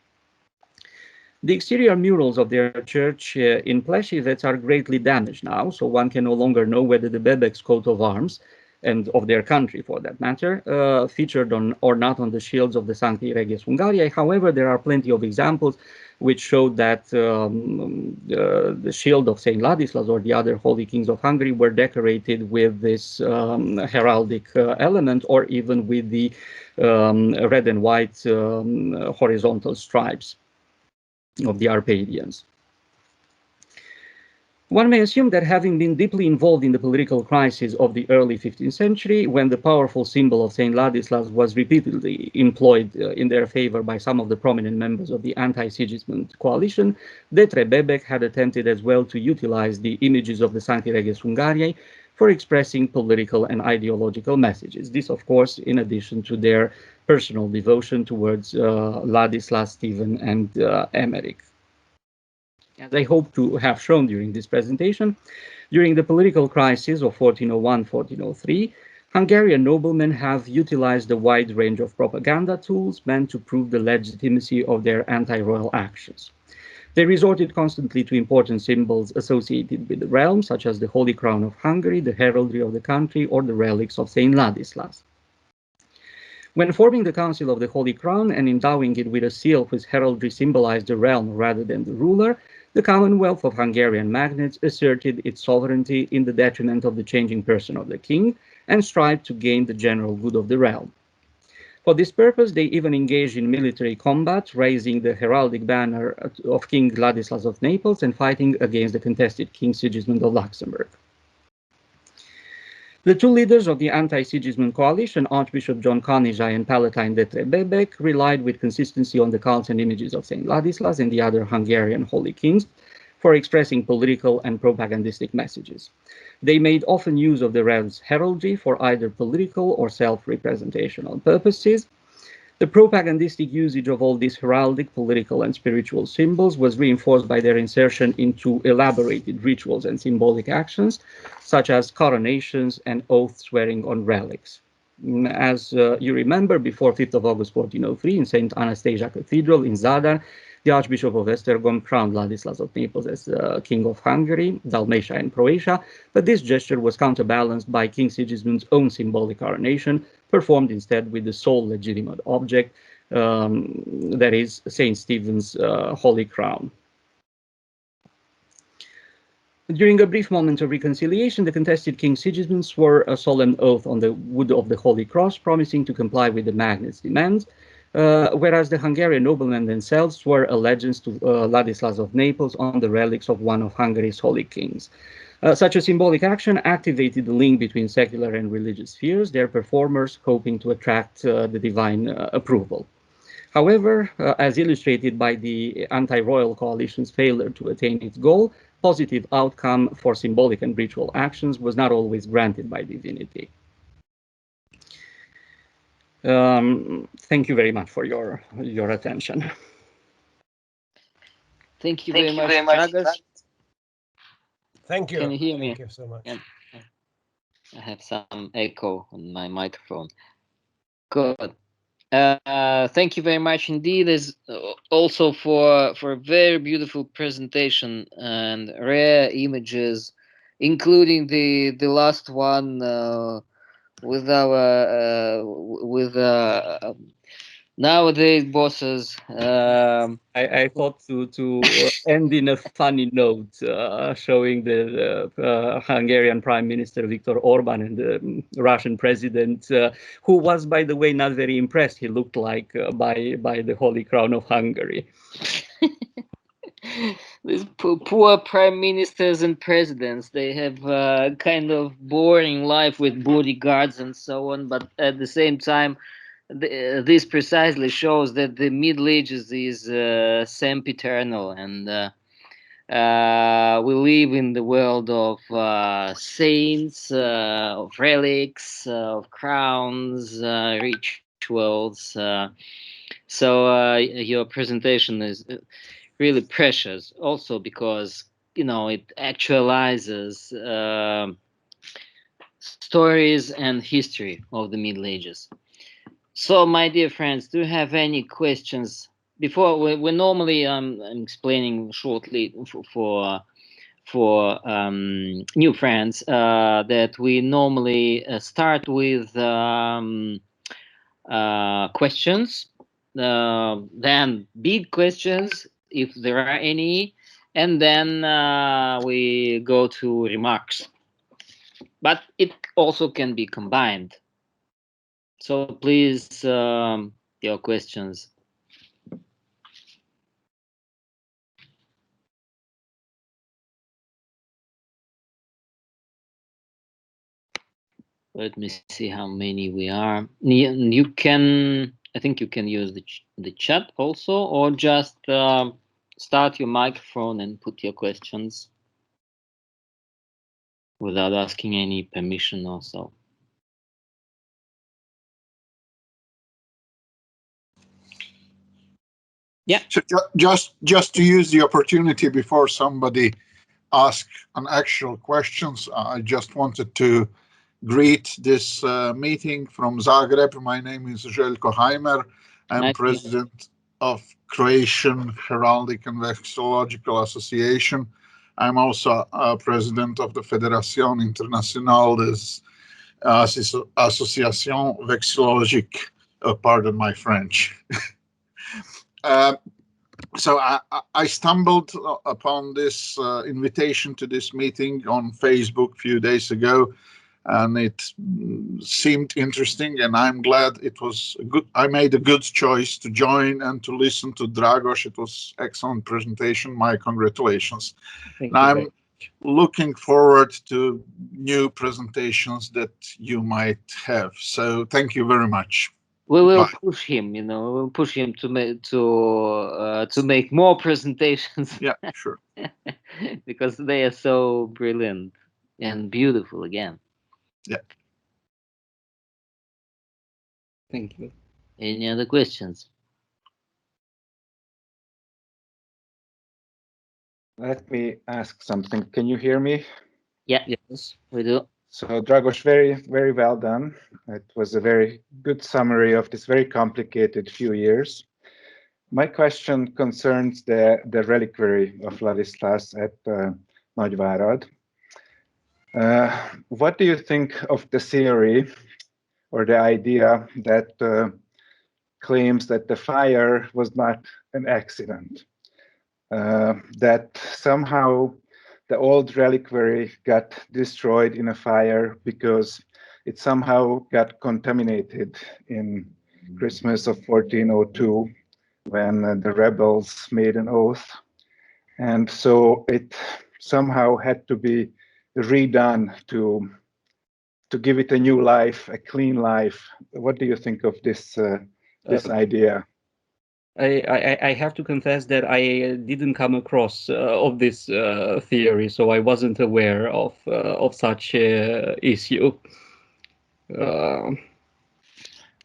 The exterior murals of their church in Plešivec are greatly damaged now, so one can no longer know whether the Bebek's coat of arms, and of their country for that matter, featured on or not on the shields of the Sancti Reges Hungariae. However, there are plenty of examples which show that the shield of Saint Ladislas or the other holy kings of Hungary were decorated with this heraldic element, or even with the red and white horizontal stripes of the Arpadians. One may assume that having been deeply involved in the political crisis of the early 15th century, when the powerful symbol of Saint Ladislas was repeatedly employed in their favor by some of the prominent members of the anti-Sigismund coalition, Detre Bebek had attempted as well to utilize the images of the Sancti Reges Hungariae for expressing political and ideological messages. This, of course, in addition to their personal devotion towards Ladislas, Stephen, and Emmerich. As I hope to have shown during this presentation, during the political crisis of 1401-1403, Hungarian noblemen have utilized a wide range of propaganda tools meant to prove the legitimacy of their anti-royal actions. They resorted constantly to important symbols associated with the realm, such as the Holy Crown of Hungary, the heraldry of the country, or the relics of Saint Ladislas. When forming the Council of the Holy Crown and endowing it with a seal whose heraldry symbolized the realm rather than the ruler, the Commonwealth of Hungarian magnates asserted its sovereignty in the detriment of the changing person of the king and strived to gain the general good of the realm. For this purpose, they even engaged in military combat, raising the heraldic banner of King Ladislas of Naples and fighting against the contested King Sigismund of Luxembourg. The two leaders of the anti-Sigismund coalition, Archbishop John Kanizsai and Palatine Detre Bebek, relied with consistency on the cults and images of Saint Ladislas and the other Hungarian holy kings for expressing political and propagandistic messages. They made often use of the realm's heraldry for either political or self-representational purposes. The propagandistic usage of all these heraldic, political, and spiritual symbols was reinforced by their insertion into elaborated rituals and symbolic actions, such as coronations and oath swearing on relics. As you remember, before 5th of August 1403, in St. Anastasia Cathedral in Zadar, the Archbishop of Esztergom crowned Ladislas of Naples as King of Hungary, Dalmatia, and Croatia, but this gesture was counterbalanced by King Sigismund's own symbolic coronation, performed instead with the sole legitimate object, that is Saint Stephen's holy crown. During a brief moment of reconciliation, the contested King Sigismund swore a solemn oath on the wood of the Holy Cross, promising to comply with the magnate's demands, whereas the Hungarian noblemen themselves swore allegiance to Ladislas of Naples on the relics of one of Hungary's holy kings. Such a symbolic action activated the link between secular and religious spheres, their performers hoping to attract the divine approval. However, as illustrated by the anti-royal coalition's failure to attain its goal, positive outcome for symbolic and ritual actions was not always granted by divinity. Thank you very much for your attention. Thank you very much, Dragos. Thank you. Can you hear me? Thank you so much. Yeah. I have some echo on my microphone. Good. Thank you very much indeed, as also for a very beautiful presentation and rare images, including the last one with our nowadays bosses. I thought to end in a funny note, showing the Hungarian Prime Minister Viktor Orban and the Russian President, who was, by the way, not very impressed. He looked like by the Holy Crown of Hungary. These poor prime ministers and presidents, they have kind of boring life with bodyguards and so on, but at the same time, this precisely shows that the Middle Ages is sempiternal, and we live in the world of saints, of relics, of crowns, rituals. So your presentation is really precious, also because it actualizes stories and history of the Middle Ages. So, my dear friends, do you have any questions? Before we normally I'm explaining shortly for new friends that we normally start with questions, then big questions if there are any, and then we go to remarks. But it also can be combined. So please, your questions. Let me see how many we are. You can, I think you can use the chat also, or just start your microphone and put your questions without asking any permission or so. Yeah. So just to use the opportunity before somebody asks an actual questions, I just wanted to greet this meeting from Zagreb. My name is Željko Heimer. I'm Nice president of Croatian Heraldic and Vexillological Association. I'm also president of the Fédération Internationale des Associations Vexillologiques. Pardon my French. So I stumbled upon this invitation to this meeting on Facebook a few days ago, and it seemed interesting, and I'm glad it was good. I made a good choice to join and to listen to Dragos. It was excellent presentation. My congratulations. Thank and you I'm looking forward to new presentations that you might have. So thank you very much. We will push him, we will push him to make more presentations. Yeah, sure. Because they are so brilliant and beautiful again. Yeah. Thank you. Any other questions? Let me ask something. Can you hear me? Yeah. Yes, we do. So Dragos, very, very well done. It was a very good summary of this very complicated few years. My question concerns the reliquary of Ladislas at Nagyvárad. What do you think of the theory or the idea that claims that the fire was not an accident? That somehow the old reliquary got destroyed in a fire because it somehow got contaminated in Christmas of 1402 when the rebels made an oath. And so it somehow had to be redone to give it a new life, a clean life. What do you think of this idea? I have to confess that I didn't come across of this theory, so I wasn't aware of such issue.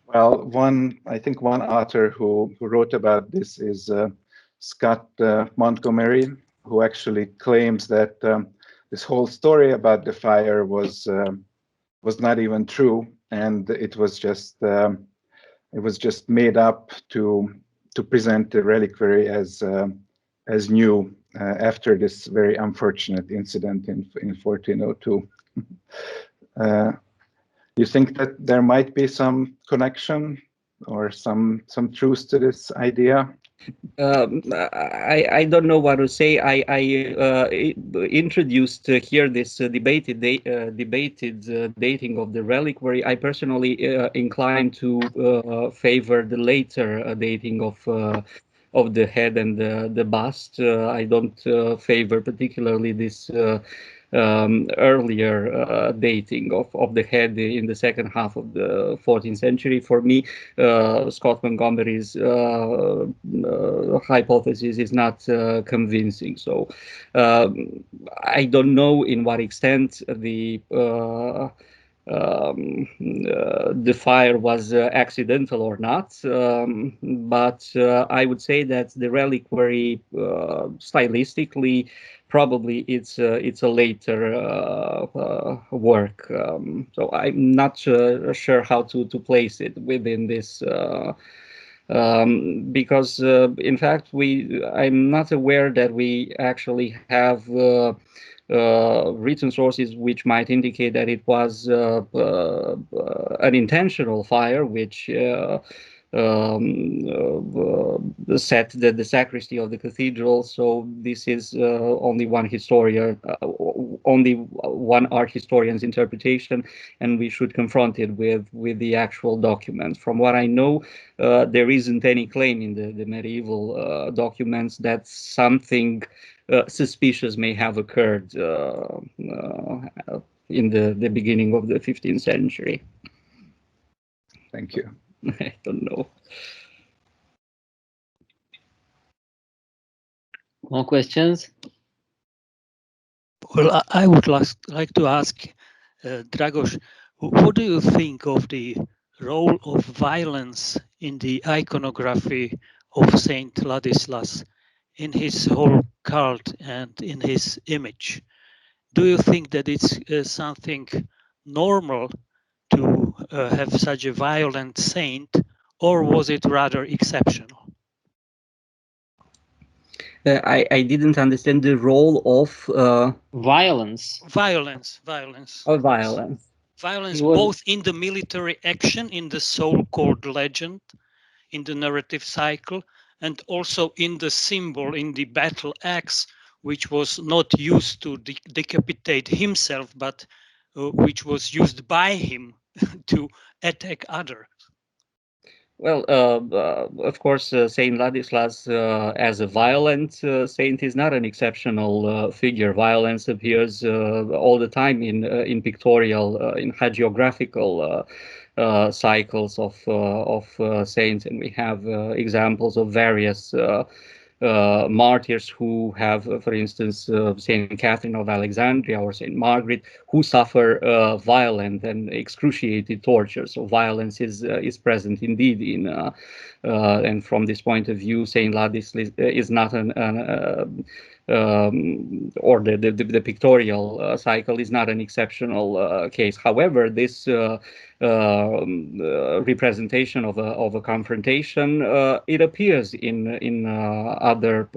Well, I think one author who wrote about this is Scott Montgomery, who actually claims that this whole story about the fire was not even true, and it was just made up to present the reliquary as new after this very unfortunate incident in 1402. You think that there might be some connection or some truth to this idea? I don't know what to say. I introduced here this debated dating of the reliquary. I personally incline to favor the later dating of the head and the bust. I don't favor particularly this earlier dating of the head in the second half of the 14th century. For me, Scott Montgomery's hypothesis is not convincing. So I don't know in what extent the fire was accidental or not, but I would say that the reliquary, stylistically, probably it's a later work. So I'm not sure how to place it within this. Because in fact I'm not aware that we actually have written sources which might indicate that it was an intentional fire which set the sacristy of the cathedral. So this is only one historian, only one art historian's interpretation, and we should confront it with the actual documents. From what I know, there isn't any claim in the medieval documents that something suspicious may have occurred in the beginning of the 15th century. Thank you. I don't know. More questions? Well, I would like to ask Dragos, what do you think of the role of violence in the iconography of Saint Ladislas, in his whole cult and in his image? Do you think that it's something normal to have such a violent saint, or was it rather exceptional? I didn't understand the role of Violence. Violence. Of violence. Violence both in the military action, in the so-called legend, in the narrative cycle, and also in the symbol, in the battle axe, which was not used to decapitate himself, but which was used by him to attack others. Well, of course, Saint Ladislas as a violent saint is not an exceptional figure. Violence appears all the time in pictorial, in hagiographical cycles of saints, and we have examples of various martyrs who have, for instance, Saint Catherine of Alexandria or Saint Margaret, who suffer violent and excruciating torture. So violence is present indeed in, and from this point of view, Saint Ladislas is not or the pictorial cycle is not an exceptional case. However, this representation of a confrontation, it appears in other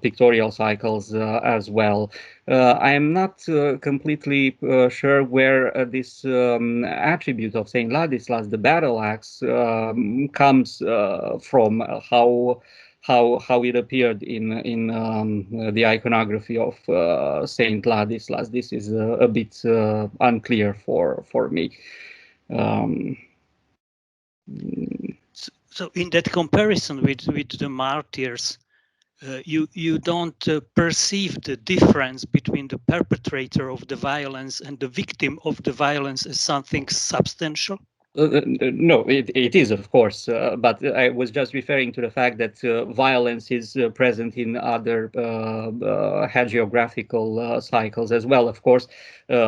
pictorial cycles as well. I am not completely sure where this attribute of Saint Ladislas, the battle axe, comes from. How it appeared in the iconography of Saint Ladislas. This is a bit unclear for me. So in that comparison with the martyrs, you don't perceive the difference between the perpetrator of the violence and the victim of the violence as something substantial? No, it is, of course, but I was just referring to the fact that violence is present in other hagiographical cycles as well. Of course, the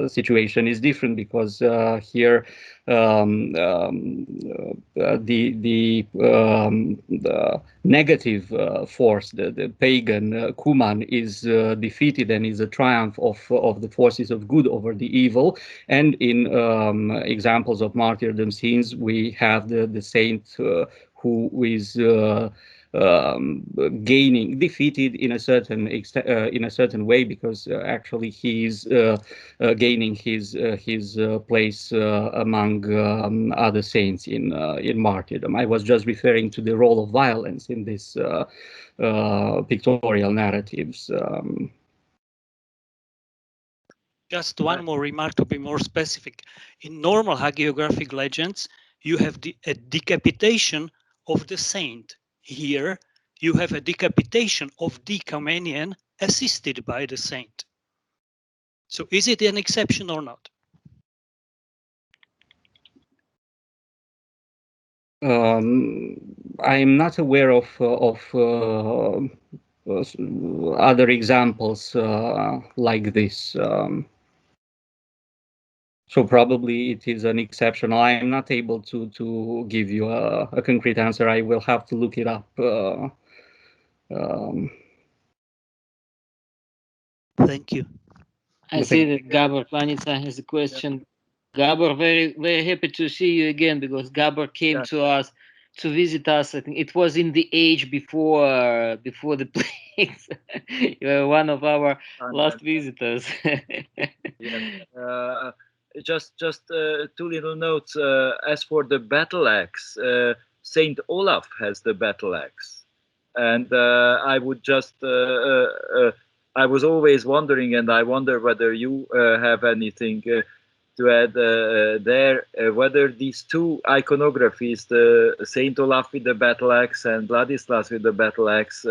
situation is different because here the negative force, the pagan Kuman, is defeated and is a triumph of the forces of good over the evil. And in examples of martyrdom scenes, we have the saint who is defeated in a certain way, because actually he is gaining his place among other saints in martyrdom. I was just referring to the role of violence in these pictorial narratives. Just one more remark to be more specific. In normal hagiographic legends, you have a decapitation of the saint. Here, you have a decapitation of the Comenian assisted by the saint. So is it an exception or not? I'm not aware of other examples like this. So probably it is an exception. I am not able to give you a concrete answer. I will have to look it up. Thank you. I see that Gabor Planica has a question. Gabor, very happy to see you again, because Gabor came to us to visit us. I think it was in the age before the plagues. You were one of our last visitors. Yes. Just two little notes. As for the battle axe, Saint Olaf has the battle axe, and I would just I was always wondering, and I wonder whether you have anything to add there, whether these two iconographies, the Saint Olaf with the battle axe and Ladislas with the battle axe,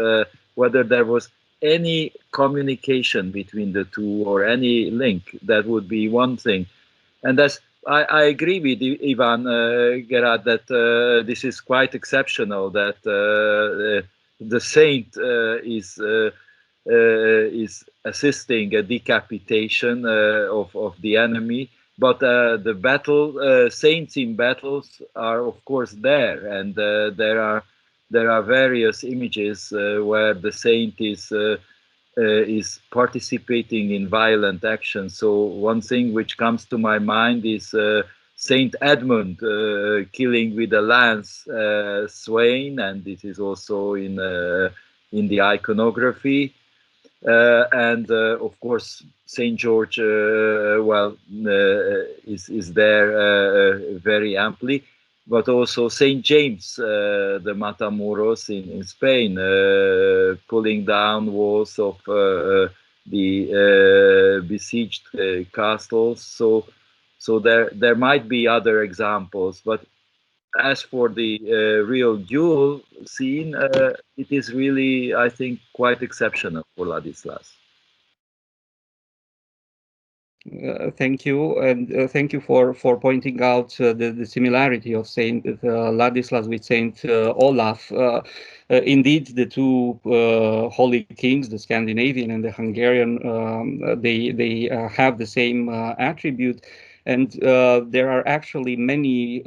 whether there was any communication between the two or any link. That would be one thing. And that's, I agree with Ivan, Gerard, that this is quite exceptional, that the saint is assisting a decapitation of the enemy, but the battle saints in battles are of course there, and there are various images where the saint is participating in violent action. So one thing which comes to my mind is Saint Edmund killing with a lance Swain, and this is also in the iconography. And of course, Saint George, is there very amply, but also Saint James, the Matamoros in Spain, pulling down walls of the besieged castles. So there might be other examples, but as for the real duel scene, it is really, I think, quite exceptional for Ladislas. Thank you, and thank you for pointing out the similarity of Saint Ladislas with Saint Olaf. Indeed, the two holy kings, the Scandinavian and the Hungarian, they have the same attribute. And there are actually many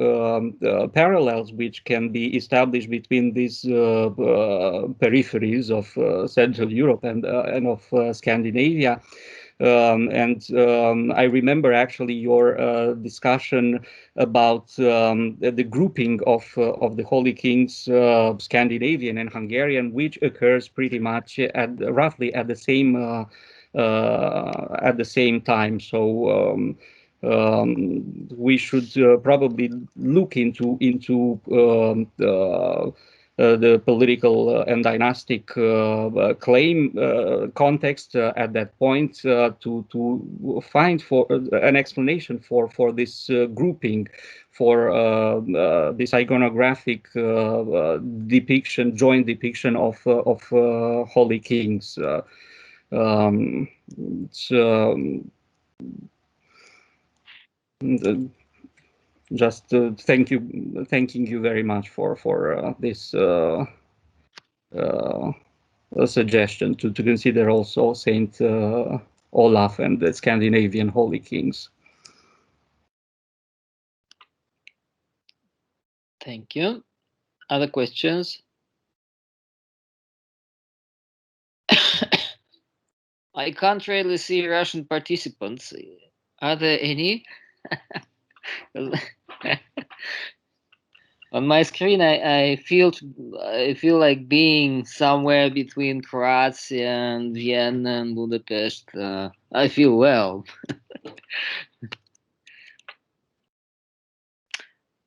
parallels which can be established between these peripheries of Central Europe and of Scandinavia. I remember actually your discussion about the grouping of the Holy Kings, Scandinavian and Hungarian, which occurs pretty much roughly at the same time. So we should probably look into the political and dynastic claim context at that point to find for an explanation for this grouping, for this iconographic joint depiction of holy kings. Just thanking you very much for this suggestion to consider also Saint Olaf and the Scandinavian Holy Kings. Thank you. Other questions? I can't really see Russian participants. Are there any? On my screen, I feel like being somewhere between Croatia and Vienna and Budapest. I feel well.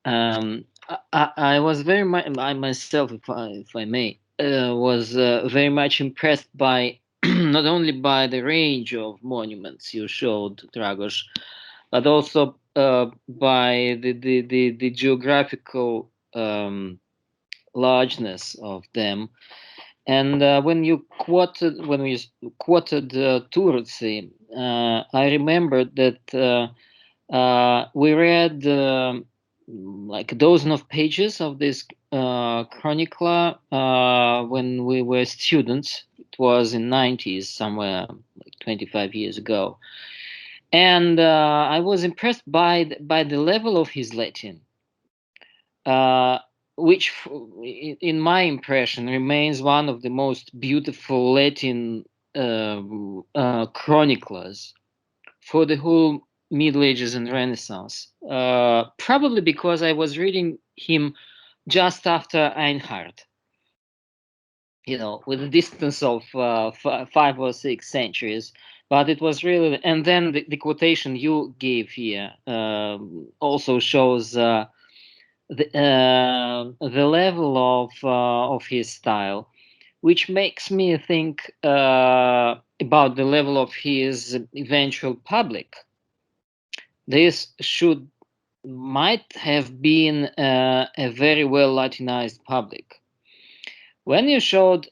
I was very much, I myself, if I may, was very much impressed by not only by the range of monuments you showed, Dragos, but also by the geographical largeness of them. And when we quoted Turci, I remembered that we read like a dozen of pages of this chronicler when we were students. It was in 90s, somewhere like 25 years ago. And I was impressed by the level of his Latin, which, in my impression, remains one of the most beautiful Latin chroniclers for the whole Middle Ages and Renaissance. Probably because I was reading him just after Einhard, with a distance of 5 or 6 centuries. But it was really, and then the quotation you gave here also shows the level of his style, which makes me think about the level of his eventual public. This might have been a very well Latinized public. When you showed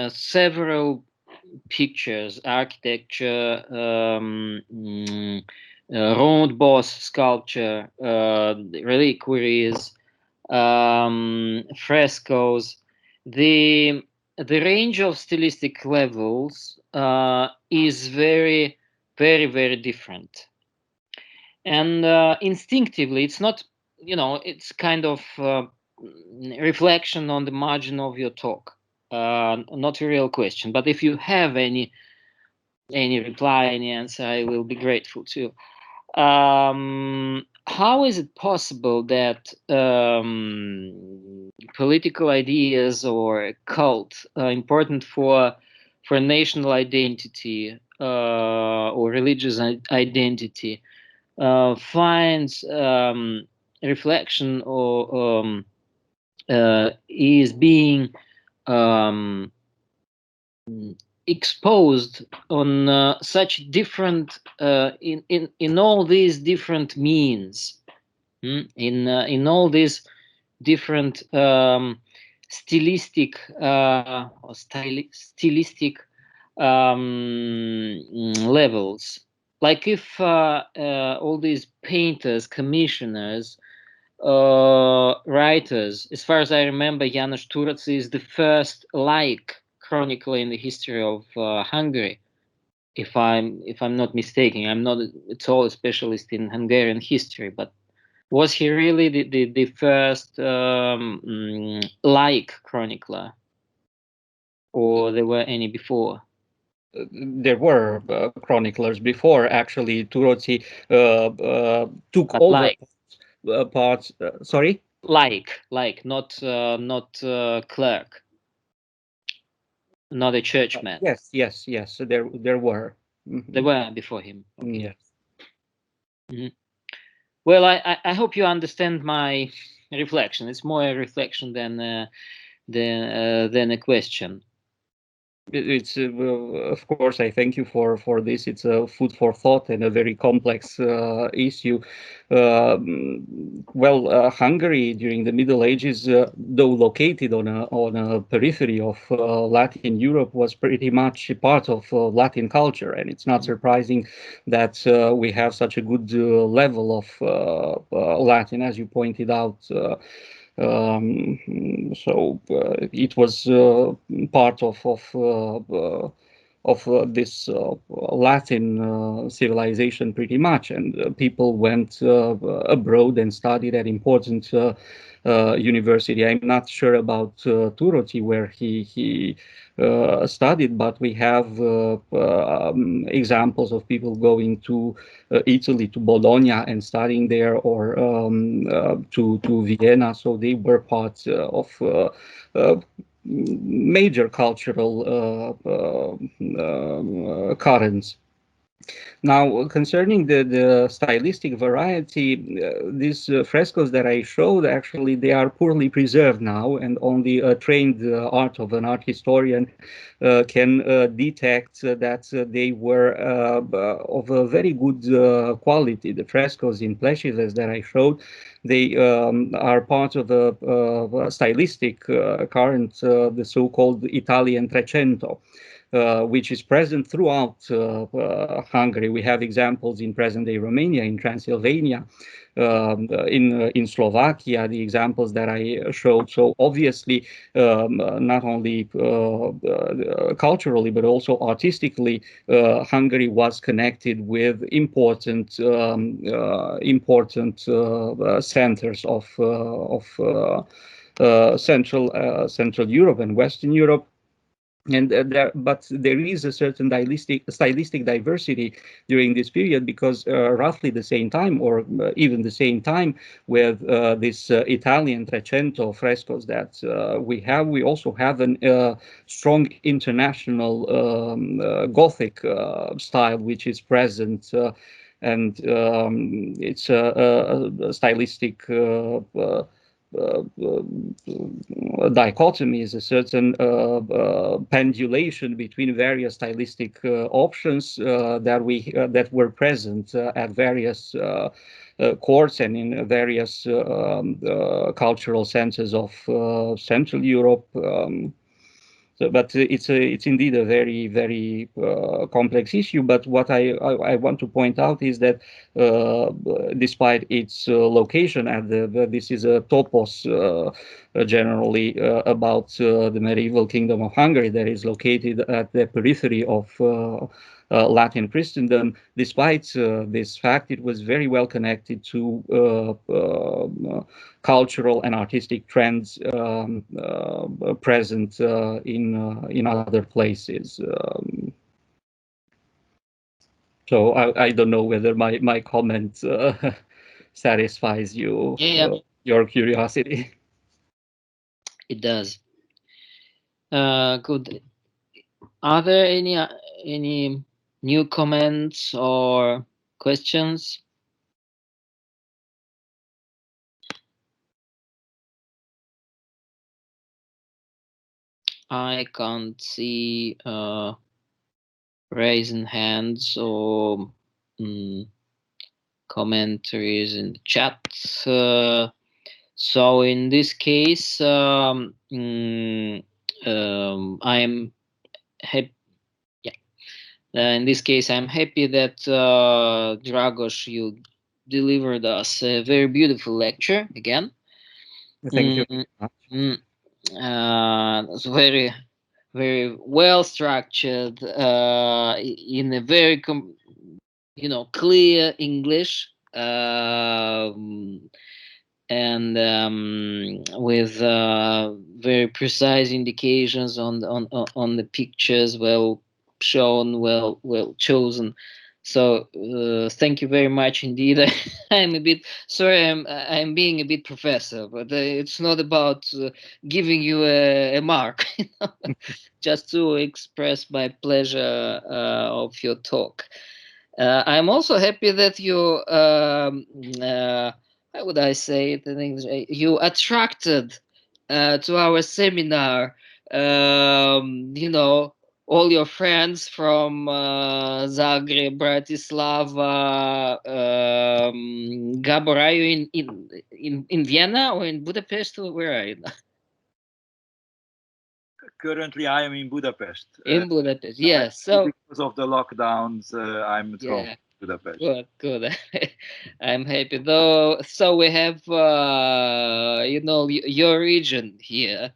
several pictures, architecture, round boss sculpture, reliquaries, frescoes, the range of stylistic levels is very, very, very different. And instinctively, it's not, it's kind of reflection on the margin of your talk, not a real question. But if you have any reply, any answer, I will be grateful too. How is it possible that political ideas or cult important for national identity or religious identity finds reflection or is being exposed on such different in all these different means, in all these different stylistic levels? Like if all these painters, commissioners, writers, as far as I remember, János Turci is the first laik chronicler in the history of Hungary. If I'm not mistaken, I'm not at all a specialist in Hungarian history, but was he really the first laik chronicler, or there were any before? There were chroniclers before. Actually, Turci took But over laik. parts. Sorry, Laik, not clerk, not a churchman. Yes. There were. There were before him. Okay. Yes. Well, I hope you understand my reflection. It's more a reflection than a question. It's of course, I thank you for this. It's a food for thought and a very complex issue. Hungary during the Middle Ages, though located on a periphery of Latin Europe, was pretty much a part of Latin culture, and it's not surprising that we have such a good level of Latin, as you pointed out. It was part of this Latin civilization pretty much, and people went abroad and studied at important university. I'm not sure about Turoti where he studied, but we have examples of people going to Italy, to Bologna and studying there, or to Vienna. So they were part of major cultural currents. Now, concerning the stylistic variety, these frescoes that I showed, actually, they are poorly preserved now, and only a trained art of an art historian can detect that they were of a very good quality. The frescoes in Plessis that I showed, they are part of a stylistic current, the so-called Italian Trecento. Which is present throughout Hungary. We have examples in present-day Romania, in Transylvania, in Slovakia, the examples that I showed. So obviously, not only culturally, but also artistically, Hungary was connected with important centers of Central Europe and Western Europe. And but there is a certain stylistic diversity during this period, because roughly the same time, or even the same time with this Italian Trecento frescoes that we also have a strong international Gothic style, which is present, and it's a stylistic dichotomy, is a certain pendulation between various stylistic options that were present at various courts and in various cultural centers of Central Europe. But it's indeed a very, very complex issue. But what I want to point out is that despite its location at this is a topos generally about the medieval kingdom of Hungary that is located at the periphery of Latin Christendom. Despite this fact, it was very well connected to cultural and artistic trends present in other places. So I don't know whether my comment satisfies you, your curiosity. It does. Good. Are there any new comments or questions? I can't see raising hands or commentaries in the chat. So in this case, I'm happy. In this case, I'm happy that Dragos, you delivered us a very beautiful lecture again. Thank you. It's very, very well structured in a very clear English, and with very precise indications on the pictures, well shown, well chosen. So thank you very much indeed. I'm a bit sorry, I'm being a bit professor, but it's not about giving you a mark, just to express my pleasure of your talk. I'm also happy that you how would I say it in English? You attracted to our seminar, all your friends from Zagreb, Bratislava. Gabor, are you in Vienna or in Budapest, or where are you? Currently, I am in Budapest. In Budapest, yes. So because of the lockdowns, I'm at home. Budapest. Good, good. I'm happy though. So we have, your region here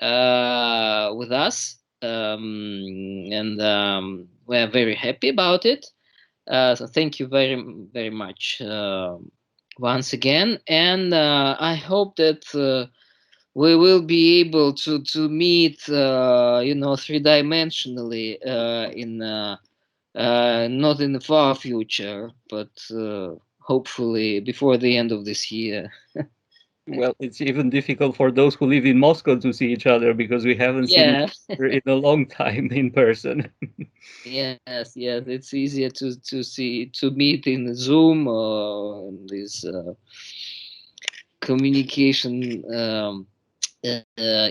with us, and we're very happy about it. So thank you very, very much once again, and I hope that we will be able to meet, three-dimensionally in. Not in the far future, but hopefully before the end of this year. Well, it's even difficult for those who live in Moscow to see each other because we haven't seen each other in a long time in person. Yes, it's easier to meet in Zoom or this communication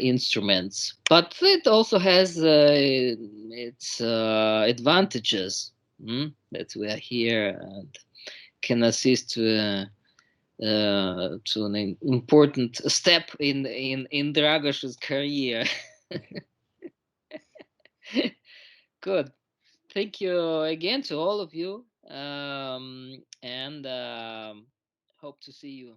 instruments, but it also has its advantages, that we are here and can assist to an important step in Dragos's career. Good. Thank you again to all of you, and hope to see you